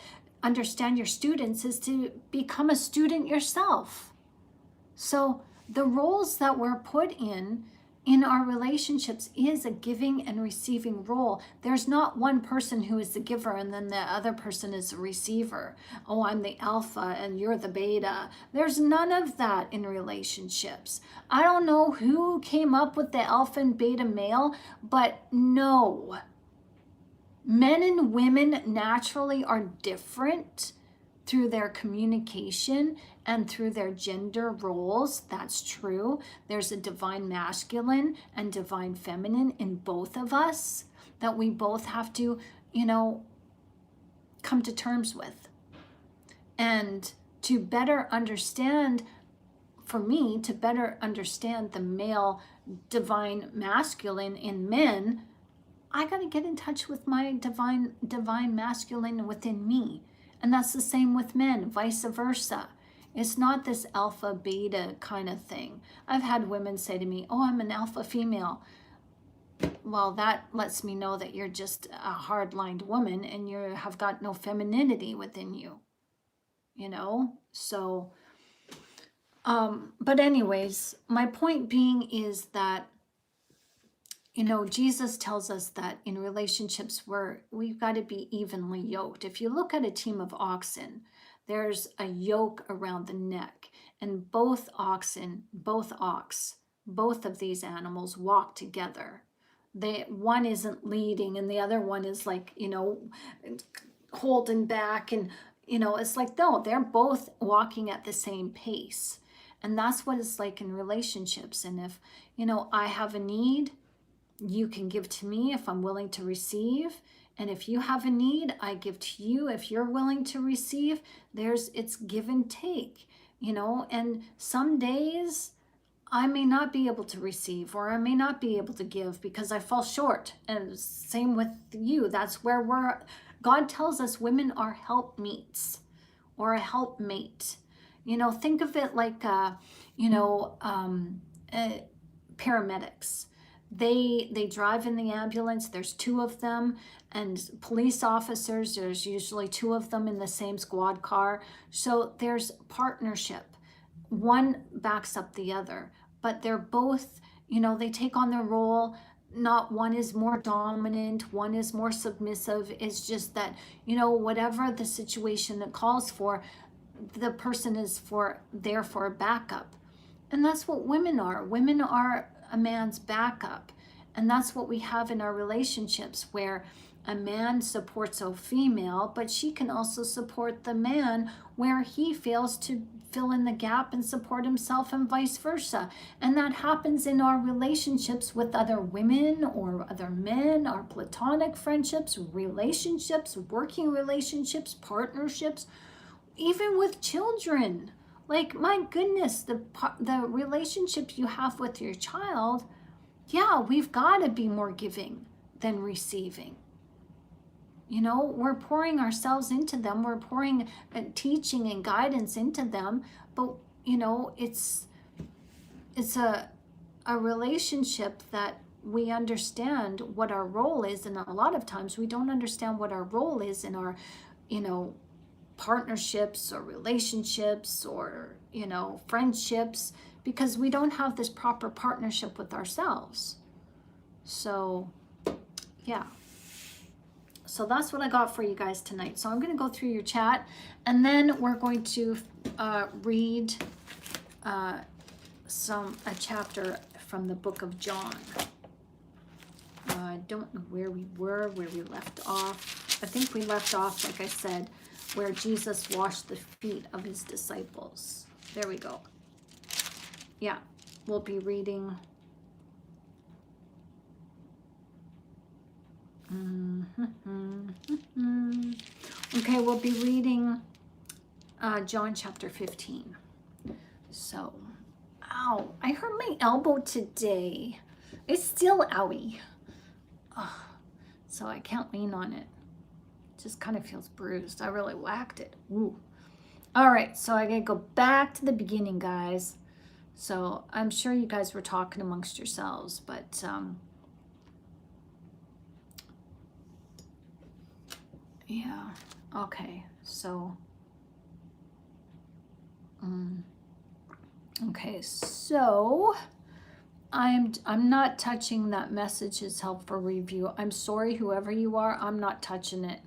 understand your students is to become a student yourself. So the roles that we're put in our relationships is a giving and receiving role. There's not one person who is the giver and then the other person is the receiver. Oh, I'm the alpha and you're the beta. There's none of that in relationships. I don't know who came up with the alpha and beta male, but no. Men and women naturally are different through their communication and through their gender roles. That's true. There's a divine masculine and divine feminine in both of us that we both have to, you know, come to terms with. And to better understand, for me, to better understand the male divine masculine in men, I got to get in touch with my divine masculine within me. And that's the same with men, vice versa. It's not this alpha beta kind of thing. I've had women say to me, oh, I'm an alpha female. Well, that lets me know that you're just a hard-lined woman and you have got no femininity within you, you know? So, but anyways, my point being is that, you know, Jesus tells us that in relationships we've got to be evenly yoked. If you look at a team of oxen, there's a yoke around the neck, and both of these animals walk together. One isn't leading and the other one is like, you know, holding back, and, you know, it's like, no, they're both walking at the same pace. And that's what it's like in relationships. And if, you know, I have a need, you can give to me if I'm willing to receive. And if you have a need, I give to you if you're willing to receive. It's give and take, you know. And some days I may not be able to receive, or I may not be able to give because I fall short. And same with you. That's where God tells us women are helpmeets or a helpmate. You know, think of it like, paramedics. They drive in the ambulance. There's two of them, and police officers, there's usually two of them in the same squad car. So there's partnership. One backs up the other, but they're both, you know, they take on their role. Not one is more dominant, one is more submissive. It's just that, you know, whatever the situation that calls for, the person is there for a backup. And that's what women are. Women are a man's backup. And that's what we have in our relationships, where a man supports a female, but she can also support the man where he fails to fill in the gap and support himself, and vice versa. And that happens in our relationships with other women or other men, our platonic friendships, relationships, working relationships, partnerships, even with children. Like, my goodness, the relationships you have with your child, yeah, we've got to be more giving than receiving. You know, we're pouring ourselves into them. We're pouring teaching and guidance into them. But, you know, it's a relationship that we understand what our role is. And a lot of times we don't understand what our role is in our, you know, partnerships or relationships or, you know, friendships, because we don't have this proper partnership with ourselves. So, yeah. So that's what I got for you guys tonight. So I'm going to go through your chat, and then we're going to read a chapter from the book of John. I don't know where we were, where we left off. I think we left off, like I said, where Jesus washed the feet of his disciples. There we go. Yeah, we'll be reading. Okay, we'll be reading John chapter 15. So, ow, I hurt my elbow today. It's still owie. Oh, so I can't lean on it. It just kind of feels bruised. I really whacked it. Ooh. All right, so I gotta go back to the beginning, guys. So I'm sure you guys were talking amongst yourselves, but yeah, okay, so okay, so I'm not touching that message is helpful review. I'm sorry, whoever you are, I'm not touching it.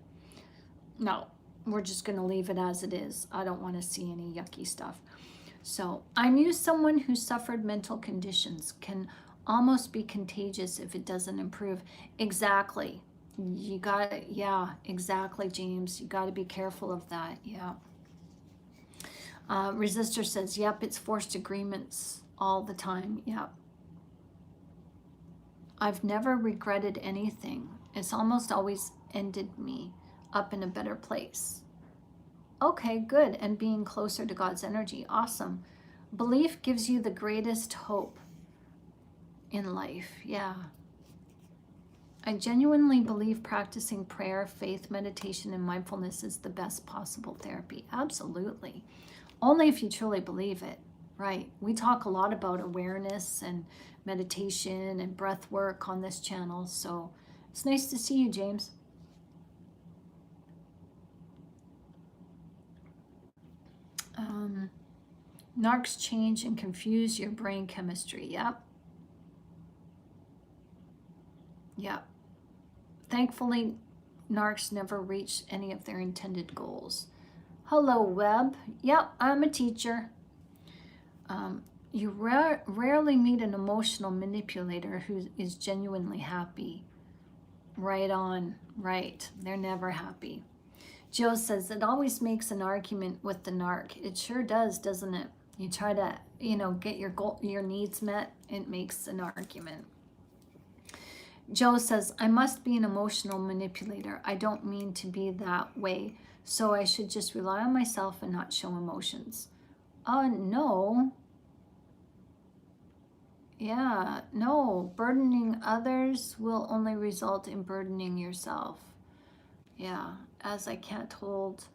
No, we're just going to leave it as it is. I don't want to see any yucky stuff. So I knew someone who suffered mental conditions can almost be contagious if it doesn't improve. Exactly. You got it. Yeah, exactly, James. You got to be careful of that. Yeah. Resistor says, yep, it's forced agreements all the time. Yep. I've never regretted anything. It's almost always ended me up in a better place. Okay, good. And being closer to God's energy. Awesome. Belief gives you the greatest hope in life. Yeah. I genuinely believe practicing prayer, faith, meditation, and mindfulness is the best possible therapy. Absolutely. Only if you truly believe it, right? We talk a lot about awareness and meditation and breath work on this channel. So it's nice to see you, James. Narcs change and confuse your brain chemistry. Yep. Yep. Thankfully, narcs never reach any of their intended goals. Hello, Webb. Yep, I'm a teacher. You rarely meet an emotional manipulator who is genuinely happy. Right on. Right. They're never happy. Joe says it always makes an argument with the narc. It sure does, doesn't it? You try to, get your needs met, it makes an argument. Joe says, I must be an emotional manipulator. I don't mean to be that way, so I should just rely on myself and not show emotions. No. Yeah, no. Burdening others will only result in burdening yourself. Yeah, as I can't hold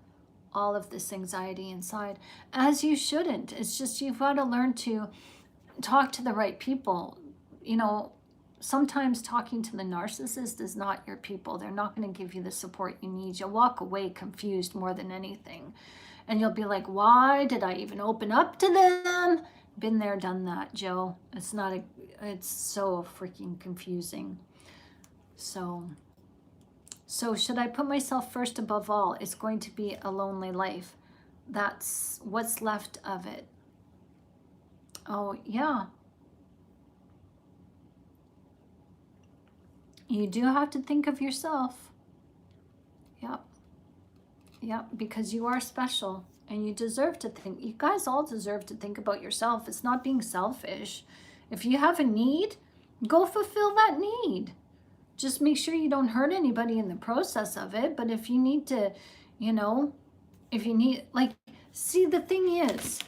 all of this anxiety inside, as you shouldn't. It's just you've got to learn to talk to the right people. Sometimes talking to the narcissist is not your people. They're not going to give you the support you need. You'll walk away confused more than anything. And you'll be like, why did I even open up to them? Been there, done that, Joe. It's so freaking confusing. So should I put myself first above all? It's going to be a lonely life. That's what's left of it. Oh, yeah. You do have to think of yourself. Yep. Yep, because you are special and you deserve to think. You guys all deserve to think about yourself. It's not being selfish. If you have a need, go fulfill that need. Just make sure you don't hurt anybody in the process of it. But if you need to, see, the thing is,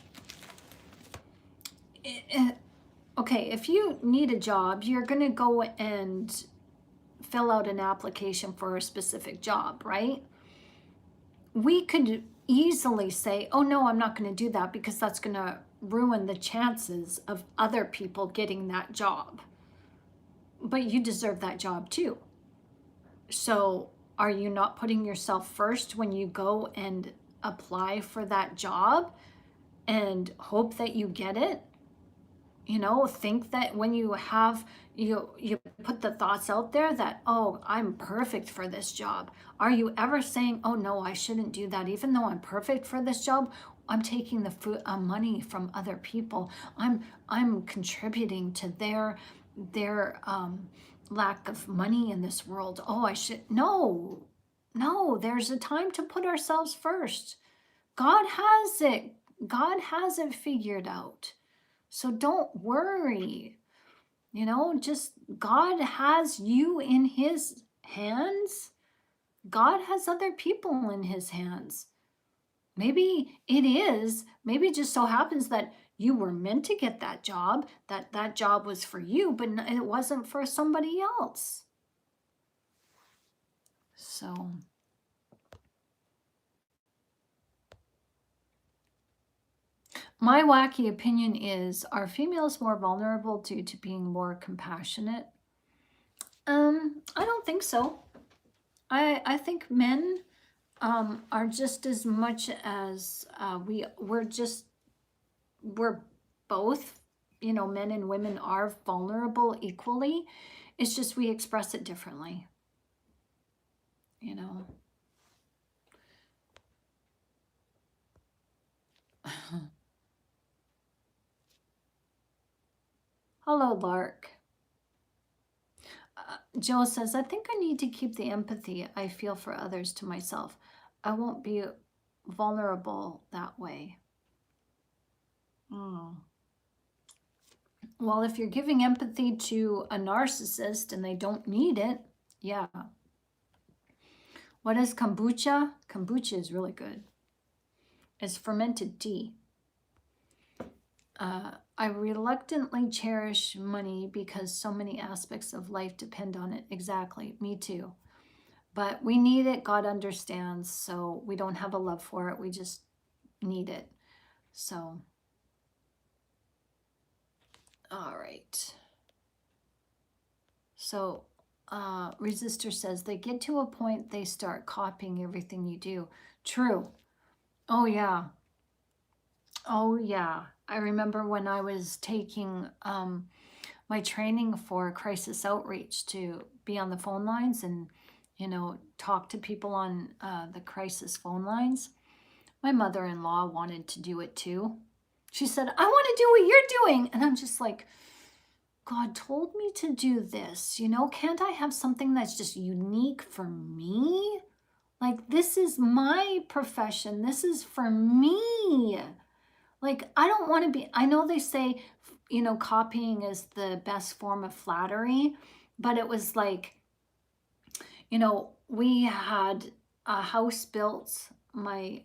okay, if you need a job, you're going to go and fill out an application for a specific job, right? We could easily say, oh no, I'm not going to do that because that's going to ruin the chances of other people getting that job. But you deserve that job too. So are you not putting yourself first when you go and apply for that job and hope that you get it? Think that when you have, you put the thoughts out there that, oh, I'm perfect for this job. Are you ever saying, oh no, I shouldn't do that. Even though I'm perfect for this job, I'm taking the money from other people. I'm contributing to their lack of money in this world. Oh, I should, no, no, there's a time to put ourselves first. God has it. God has it figured out. So don't worry. You know, just God has you in his hands. God has other people in his hands. Maybe maybe it just so happens that you were meant to get that job, that job was for you, but it wasn't for somebody else. So, my wacky opinion is, are females more vulnerable due to being more compassionate? I don't think so. I think men are just as much as we're both, you know, men and women are vulnerable equally. It's just we express it differently, you know. Hello, Lark. Jill says, I think I need to keep the empathy I feel for others to myself. I won't be vulnerable that way. Mm. Well, if you're giving empathy to a narcissist and they don't need it, yeah. What is kombucha? Kombucha is really good. It's fermented tea. I reluctantly cherish money because so many aspects of life depend on it. Exactly. Me too. But we need it. God understands. So we don't have a love for it. We just need it. So, all right. So, Resistor says they get to a point they start copying everything you do. True. Oh, yeah. Oh, yeah. I remember when I was taking my training for crisis outreach to be on the phone lines and, you know, talk to people on the crisis phone lines. My mother-in-law wanted to do it too. She said, I want to do what you're doing. And I'm just like, God told me to do this. You know, can't I have something that's just unique for me? Like, this is my profession. This is for me. Like, I don't want to be, I know they say, you know, copying is the best form of flattery, but it was like, you know, we had a house built, my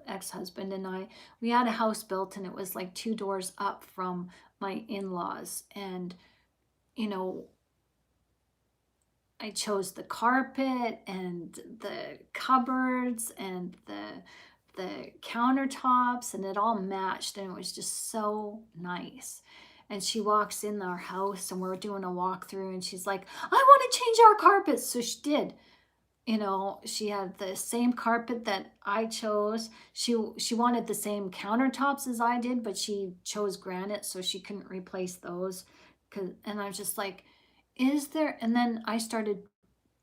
ex-husband and I, we had a house built and it was like 2 doors up from my in-laws. And, you know, I chose the carpet and the cupboards and the countertops, and it all matched, and it was just so nice. And she walks in our house and we're doing a walkthrough and she's like, I want to change our carpets. So she did. You know, she had the same carpet that I chose. She wanted the same countertops as I did, but she chose granite, so she couldn't replace those. And I was just like, is there? And then I started,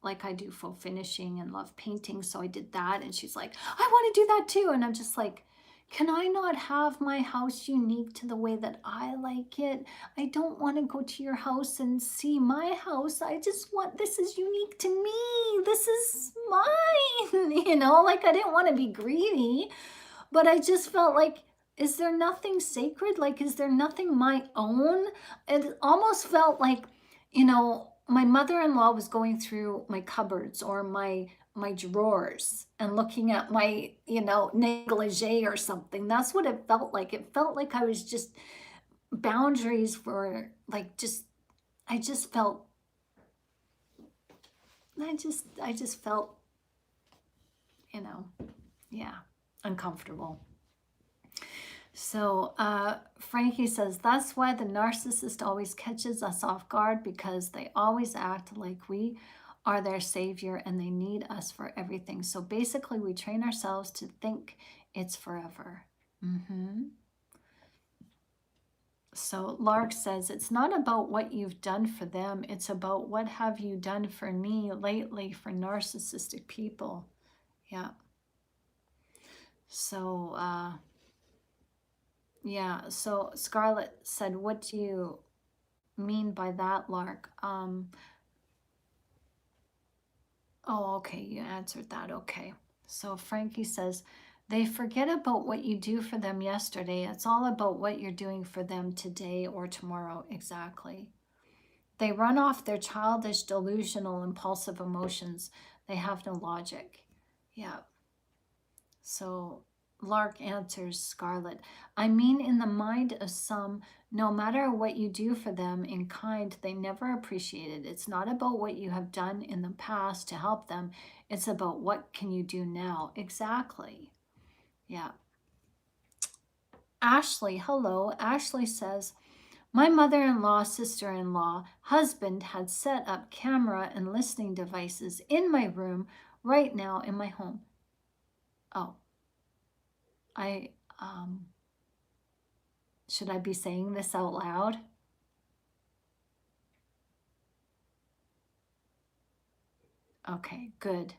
like, I do faux finishing and love painting, so I did that. And she's like, I want to do that too. And I'm just like, can I not have my house unique to the way that I like it? I don't want to go to your house and see my house. I just want, this is unique to me. This is mine. You know, like, I didn't want to be greedy, but I just felt like, is there nothing sacred? Like, is there nothing my own? It almost felt like, you know, my mother-in-law was going through my cupboards or my drawers and looking at my, you know, negligee or something. That's what it felt like. It felt like I was just, boundaries were like, just, I just felt, I just felt, you know, yeah, uncomfortable. So Frankie says, that's why the narcissist always catches us off guard, because they always act like we are their savior and they need us for everything. So basically, we train ourselves to think it's forever. So Lark says, it's not about what you've done for them. It's about what have you done for me lately for narcissistic people. Yeah. So, yeah. So Scarlett said, what do you mean by that, Lark? Oh, okay, you answered that. Okay. So Frankie says, they forget about what you do for them yesterday. It's all about what you're doing for them today or tomorrow. Exactly. They run off their childish, delusional, impulsive emotions. They have no logic. Yeah. So Lark answers Scarlet. I mean, in the mind of some, no matter what you do for them in kind, they never appreciate it. It's not about what you have done in the past to help them. It's about what can you do now. Exactly. Yeah. Ashley, hello. Ashley says, my mother-in-law, sister-in-law, husband had set up camera and listening devices in my room right now in my home. Oh, I, should I be saying this out loud? Okay, good.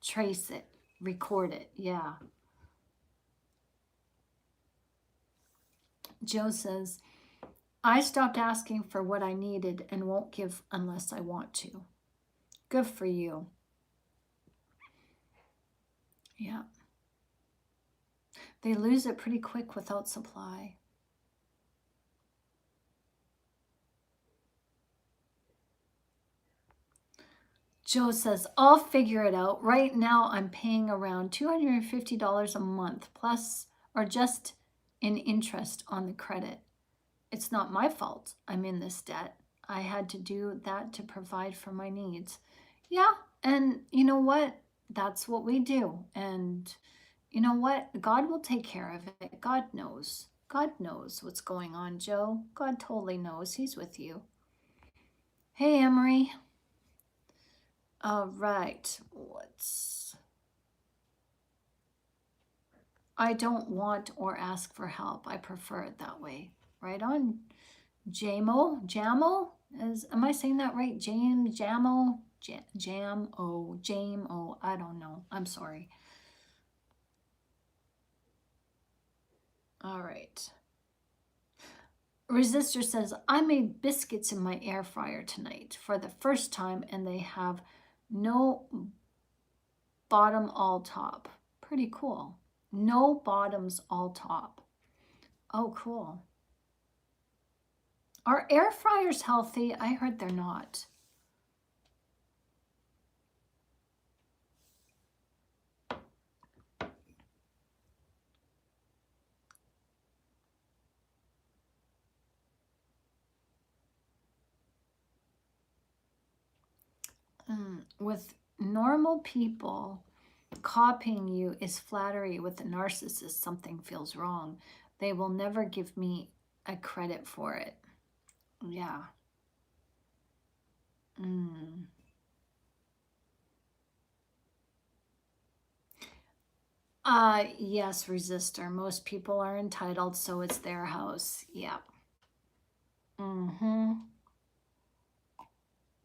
Trace it, record it, yeah. Joe says, I stopped asking for what I needed and won't give unless I want to. Good for you. Yeah. They lose it pretty quick without supply. Joe says, I'll figure it out. Right now, I'm paying around $250 a month plus or just in interest on the credit. It's not my fault I'm in this debt. I had to do that to provide for my needs. Yeah, and you know what? That's what we do. And you know what? God will take care of it. God knows. God knows what's going on, Joe. God totally knows. He's with you. Hey, Emery. All right. I don't want or ask for help. I prefer it that way. Right on. Jamo? Am I saying that right? Jamo? Jamo. I don't know. I'm sorry. All right. Resistor says, I made biscuits in my air fryer tonight for the first time, and they have no bottom all top. Pretty cool. No bottoms all top. Oh, cool. Are air fryers healthy? I heard they're not. With normal people, copying you is flattery. With a narcissist, something feels wrong. They will never give me a credit for it. Yeah. Yes, resistor. Most people are entitled, so it's their house. Yeah. Mm-hmm.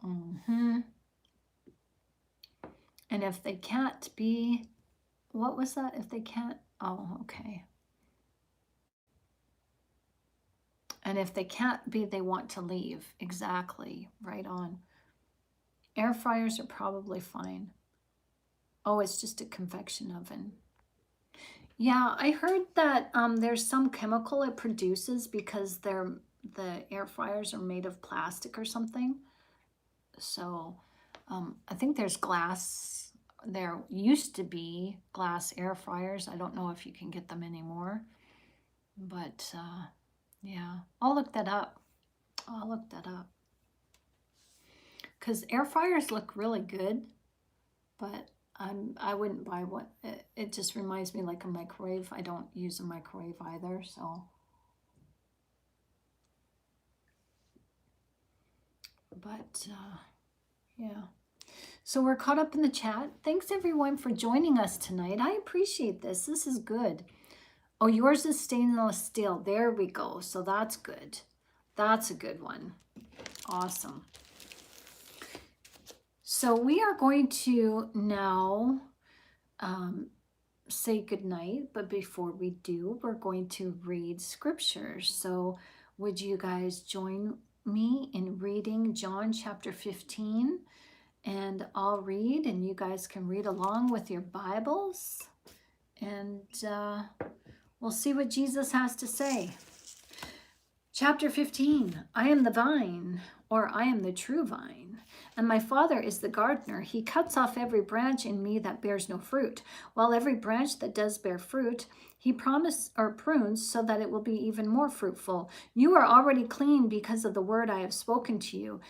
Mm-hmm. And if they can't be, what was that? If they can't, oh, okay. And if they can't be, they want to leave. Exactly. Right on. Air fryers are probably fine. Oh, it's just a convection oven. Yeah, I heard that there's some chemical it produces because the air fryers are made of plastic or something. So I think there's glass. There used to be glass air fryers. I don't know if you can get them anymore. But yeah, I'll look that up. I'll look that up. Because air fryers look really good, but I wouldn't buy one. It just reminds me like a microwave. I don't use a microwave either, so. But yeah. So we're caught up in the chat. Thanks everyone for joining us tonight. I appreciate this. This is good. Oh, yours is stainless steel. There we go. So that's good. That's a good one. Awesome. So we are going to now say goodnight, but before we do, we're going to read scriptures. So would you guys join me in reading John chapter 15, and I'll read, and you guys can read along with your Bibles, and we'll see what Jesus has to say. Chapter 15, I am the vine, or I am the true vine, and my Father is the gardener. He cuts off every branch in me that bears no fruit, while every branch that does bear fruit, he prunes so that it will be even more fruitful. You are already clean because of the word I have spoken to you.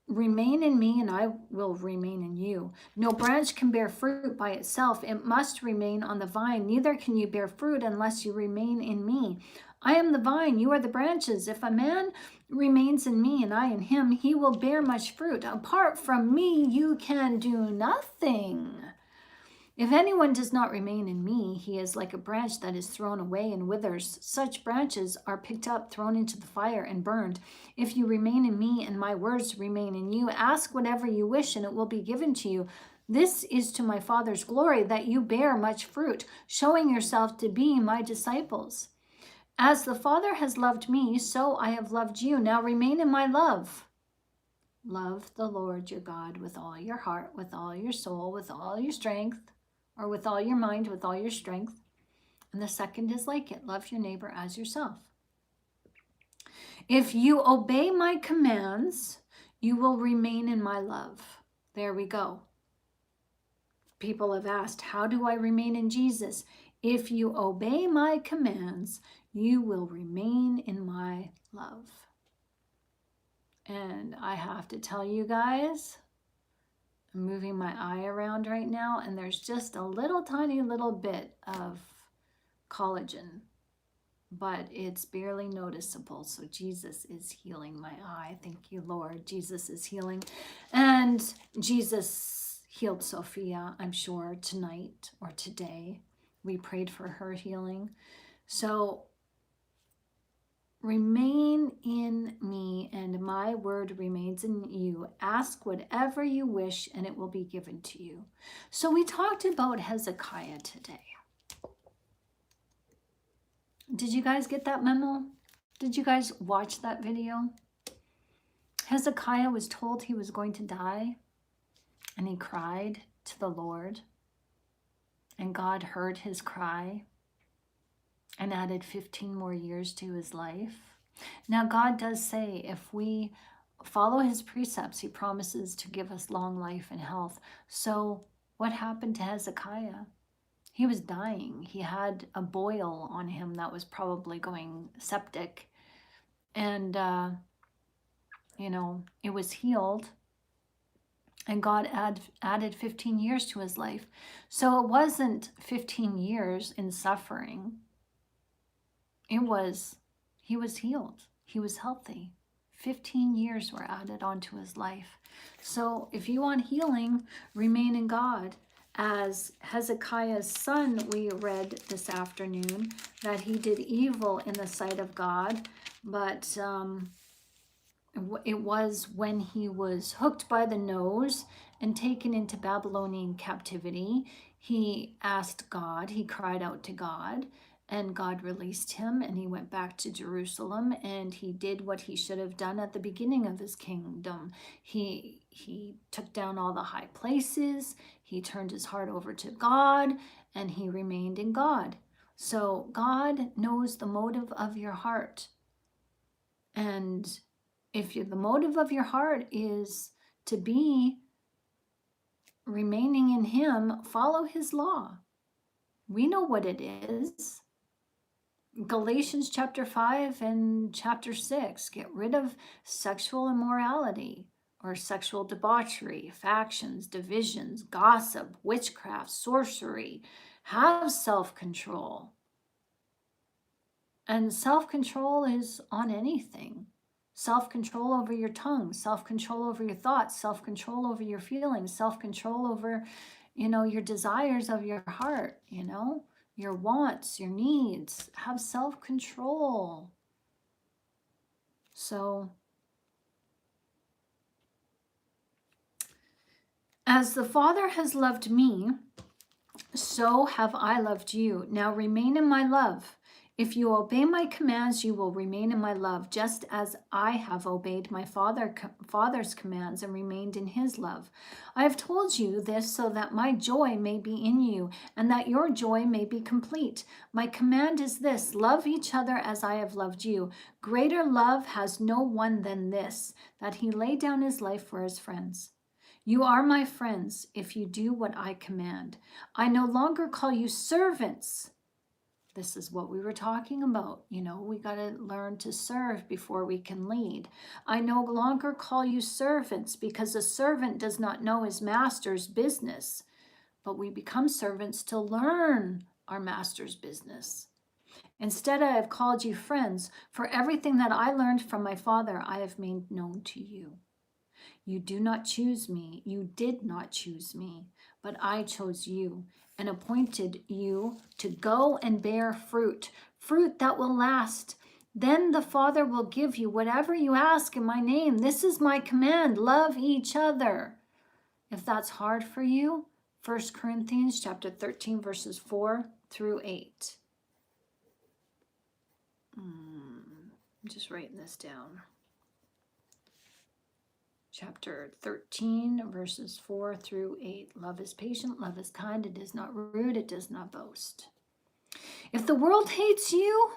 Remain in me and I will remain in you. No branch can bear fruit by itself. It must remain on the vine. Neither can you bear fruit unless you remain in me. I am the vine, you are the branches. If a man remains in me and I in him, he will bear much fruit. Apart from me, you can do nothing. If anyone does not remain in me, he is like a branch that is thrown away and withers. Such branches are picked up, thrown into the fire, and burned. If you remain in me and my words remain in you, ask whatever you wish and it will be given to you. This is to my Father's glory, that you bear much fruit, showing yourself to be my disciples. As the Father has loved me, so I have loved you. Now remain in my love. Love the Lord your God with all your heart, with all your soul, with all your strength, or with all your mind, with all your strength. And the second is like it. Love your neighbor as yourself. If you obey my commands, you will remain in my love. There we go. People have asked, how do I remain in Jesus? If you obey my commands, you will remain in my love. And I have to tell you guys, I'm moving my eye around right now, and there's just a little tiny little bit of collagen, but it's barely noticeable. So Jesus is healing my eye. Thank you, Lord. Jesus is healing. And Jesus healed Sophia, I'm sure, tonight or today. We prayed for her healing. So remain in me and my word remains in you. Ask whatever you wish and it will be given to you. So we talked about Hezekiah today. Did you guys get that memo? Did you guys watch that video? Hezekiah was told he was going to die and he cried to the Lord, and God heard his cry and added 15 more years to his life. Now, God does say if we follow his precepts, he promises to give us long life and health. So what happened to Hezekiah? He was dying. He had a boil on him that was probably going septic. And, it was healed. And God added 15 years to his life. So it wasn't 15 years in suffering. He was healed. He was healthy. 15 years were added onto his life. So if you want healing, remain in God. As Hezekiah's son, we read this afternoon that he did evil in the sight of God, but it was when he was hooked by the nose and taken into Babylonian captivity. He asked God, he cried out to God, and God released him, and he went back to Jerusalem, and he did what he should have done at the beginning of his kingdom. He took down all the high places, he turned his heart over to God, and he remained in God. So God knows the motive of your heart. And if the motive of your heart is to be remaining in him, follow his law. We know what it is. Galatians chapter 5 and chapter 6, get rid of sexual immorality or sexual debauchery, factions, divisions, gossip, witchcraft, sorcery. Have self-control. And self-control is on anything. Self-control over your tongue, self-control over your thoughts, self-control over your feelings, self-control over, your desires of your heart, your wants, your needs. Have self-control. So, as the Father has loved me, so have I loved you. Now remain in my love. If you obey my commands, you will remain in my love, just as I have obeyed my Father's commands and remained in his love. I have told you this so that my joy may be in you and that your joy may be complete. My command is this: love each other as I have loved you. Greater love has no one than this, that he lay down his life for his friends. You are my friends if you do what I command. I no longer call you servants. This is what we were talking about. We got to learn to serve before we can lead. I no longer call you servants, because a servant does not know his master's business, but we become servants to learn our master's business. Instead, I have called you friends, for everything that I learned from my Father I have made known to you. You do not choose me. You did not choose me, but I chose you and appointed you to go and bear fruit, fruit that will last. Then the Father will give you whatever you ask in my name. This is my command: love each other. If that's hard for you, 1 Corinthians chapter 13, verses 4 through 8. I'm just writing this down. Chapter 13, verses 4 through 8. Love is patient, love is kind, it is not rude, it does not boast. If the world hates you,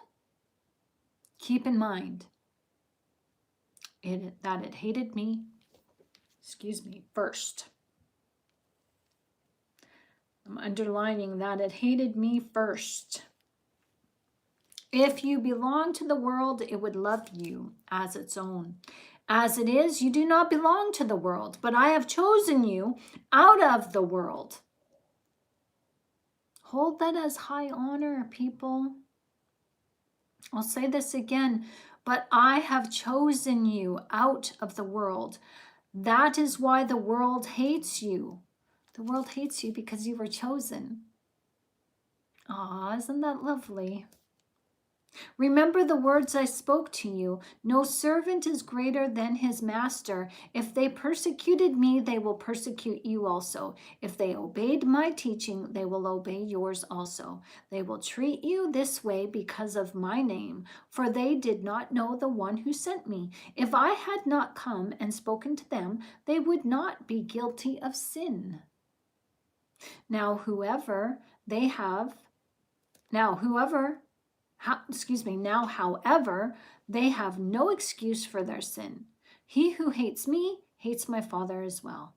keep in mind that it hated me, first. I'm underlining that it hated me first. If you belong to the world, it would love you as its own. As it is, you do not belong to the world, but I have chosen you out of the world. Hold that as high honor, people. I'll say this again, but I have chosen you out of the world. That is why the world hates you. The world hates you because you were chosen. Ah, isn't that lovely? Remember the words I spoke to you. No servant is greater than his master. If they persecuted me, they will persecute you also. If they obeyed my teaching, they will obey yours also. They will treat you this way because of my name, for they did not know the one who sent me. If I had not come and spoken to them, they would not be guilty of sin. Now, however, they have no excuse for their sin. He who hates me hates my Father as well.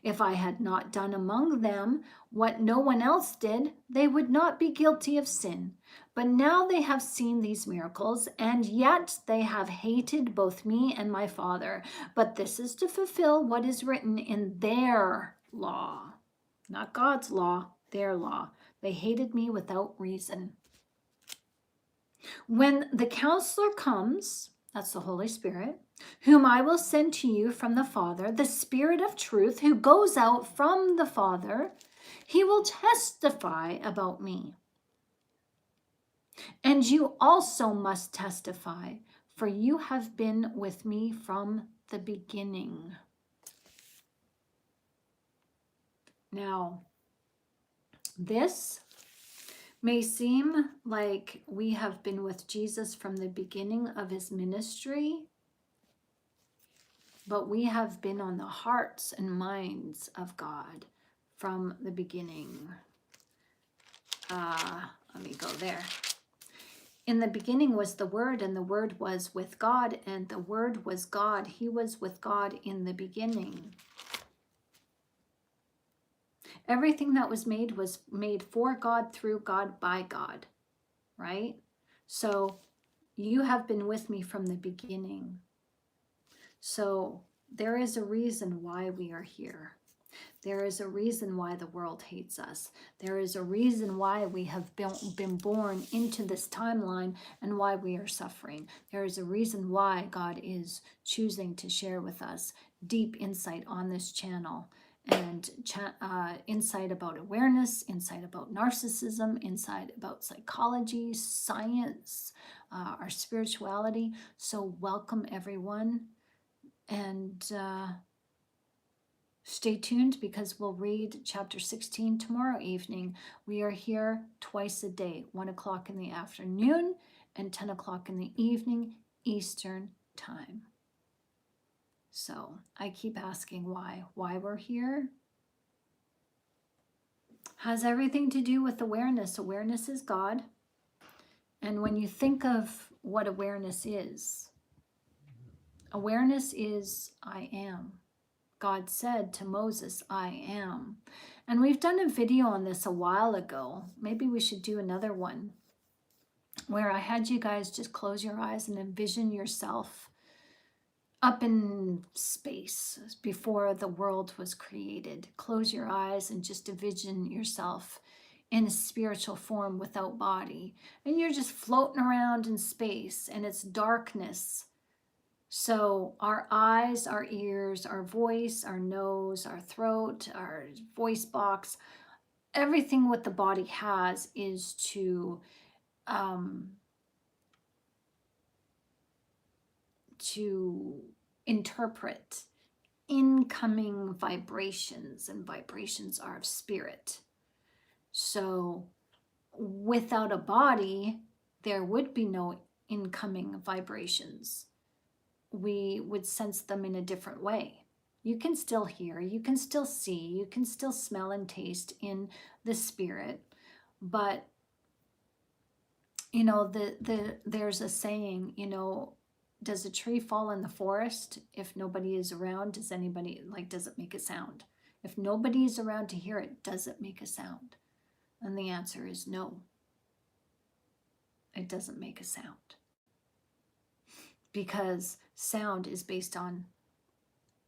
If I had not done among them what no one else did, they would not be guilty of sin. But now they have seen these miracles, and yet they have hated both me and my Father. But this is to fulfill what is written in their law. Not God's law, their law. They hated me without reason. When the counselor comes, that's the Holy Spirit, whom I will send to you from the Father, the Spirit of truth who goes out from the Father, he will testify about me. And you also must testify, for you have been with me from the beginning. Now, this may seem like we have been with Jesus from the beginning of his ministry, but we have been on the hearts and minds of God from the beginning. Let me go there. In the beginning was the Word, and the Word was with God, and the Word was God. He was with God in the beginning. Everything that was made for God, through God, by God, right? So you have been with me from the beginning. So there is a reason why we are here. There is a reason why the world hates us. There is a reason why we have been born into this timeline and why we are suffering. There is a reason why God is choosing to share with us deep insight on this channel, and insight about awareness, insight about narcissism, insight about psychology, science, our spirituality. So welcome everyone. And Stay tuned because we'll read chapter 16 tomorrow evening. We are here twice a day, 1 o'clock in the afternoon and 10 o'clock in the evening, Eastern time. So I keep asking why we're here. Has everything to do with awareness. Awareness is God. And when you think of what awareness is I am. God said to Moses, I am. And we've done a video on this a while ago. Maybe we should do another one where I had you guys just close your eyes and envision yourself up in space before the world was created. Close your eyes and just envision yourself in a spiritual form without body. And you're just floating around in space and it's darkness. So our eyes, our ears, our voice, our nose, our throat, our voice box, everything what the body has is to interpret incoming vibrations, and vibrations are of spirit. So without a body, there would be no incoming vibrations. We would sense them in a different way. You can still hear, you can still see, you can still smell and taste in the spirit, but you know, there's a saying, you know, does a tree fall in the forest if nobody is around? Does it make a sound? If nobody is around to hear it, does it make a sound? And the answer is no. It doesn't make a sound. Because sound is based on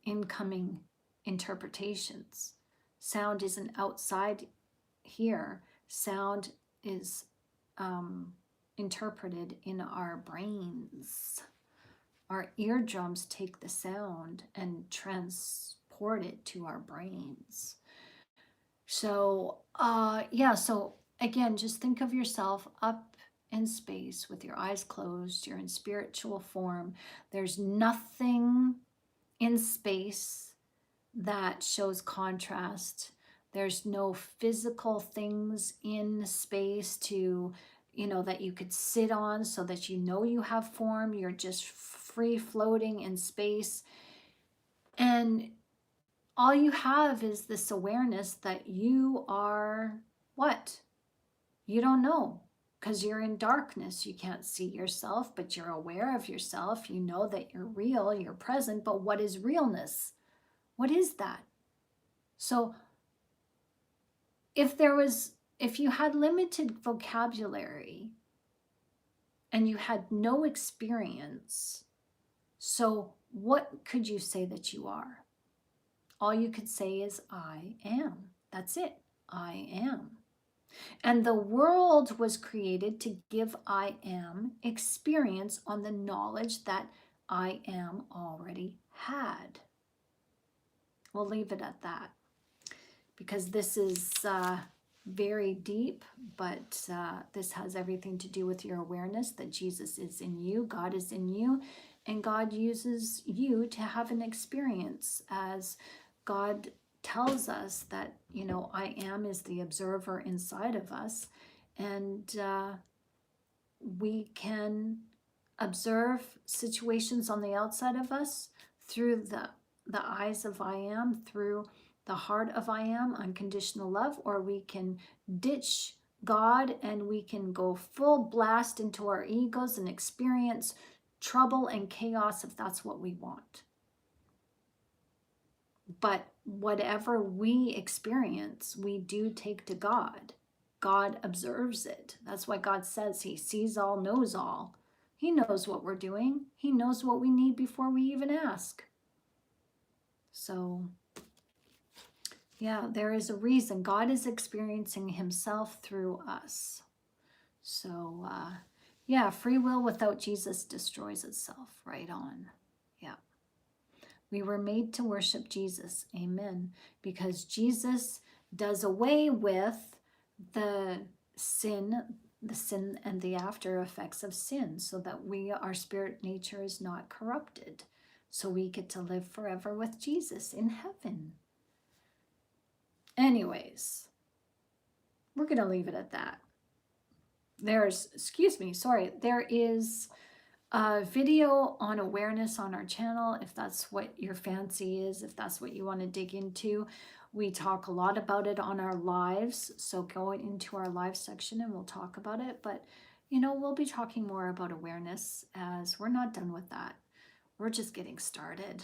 incoming interpretations. Sound isn't outside here. Sound is interpreted in our brains. Our eardrums take the sound and transport it to our brains. So, so again, just think of yourself up in space with your eyes closed. You're in spiritual form. There's nothing in space that shows contrast. There's no physical things in space to, you know, that you could sit on so that you know you have form. You're just free floating in space. And all you have is this awareness that you are what? You don't know, because you're in darkness. You can't see yourself, but you're aware of yourself. You know that you're real, you're present, but what is realness? What is that? So if you had limited vocabulary and you had no experience, so what could you say that you are? All you could say is, I am. That's it. I am. And the world was created to give I am experience on the knowledge that I am already had. We'll leave it at that because this is very deep, but this has everything to do with your awareness that Jesus is in you, God is in you, and God uses you to have an experience as God tells us that, you know, I am is the observer inside of us, and we can observe situations on the outside of us through the eyes of I am, through the heart of I am, unconditional love, or we can ditch God and we can go full blast into our egos and experience trouble and chaos if that's what we want. But whatever we experience, we do take to God. God observes it. That's why God says he sees all, knows all. He knows what we're doing. He knows what we need before we even ask. So, yeah, there is a reason. God is experiencing himself through us. So, yeah, free will without Jesus destroys itself. Right on. Yeah. We were made to worship Jesus. Amen. Because Jesus does away with the sin and the after effects of sin so that our spirit nature is not corrupted. So we get to live forever with Jesus in heaven. Anyways, we're going to leave it at that. There is a video on awareness on our channel if that's what your fancy is, if that's what you want to dig into. We talk a lot about it on our lives, so go into our live section and we'll talk about it. But you know, we'll be talking more about awareness as we're not done with that. We're just getting started.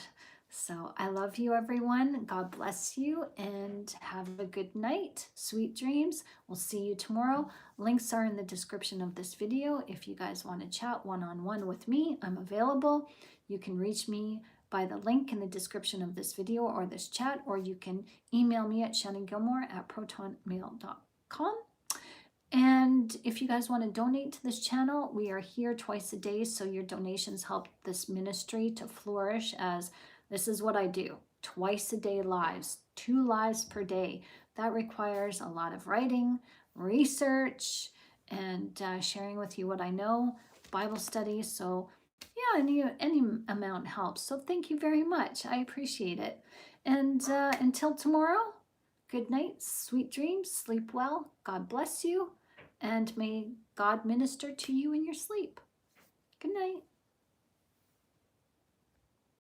So I love you, everyone. God bless you and have a good night. Sweet dreams. We'll see you tomorrow. Links are in the description of this video. If you guys want to chat one-on-one with me, I'm available. You can reach me by the link in the description of this video or this chat, or you can email me at shannongilmore@protonmail.com. And if you guys want to donate to this channel, we are here twice a day, so your donations help this ministry to flourish, as this is what I do. Twice a day lives, 2 lives per day. That requires a lot of writing, research, and sharing with you what I know, Bible study. So yeah, any amount helps. So thank you very much. I appreciate it. And until tomorrow, good night, sweet dreams, sleep well, God bless you, and may God minister to you in your sleep. Good night.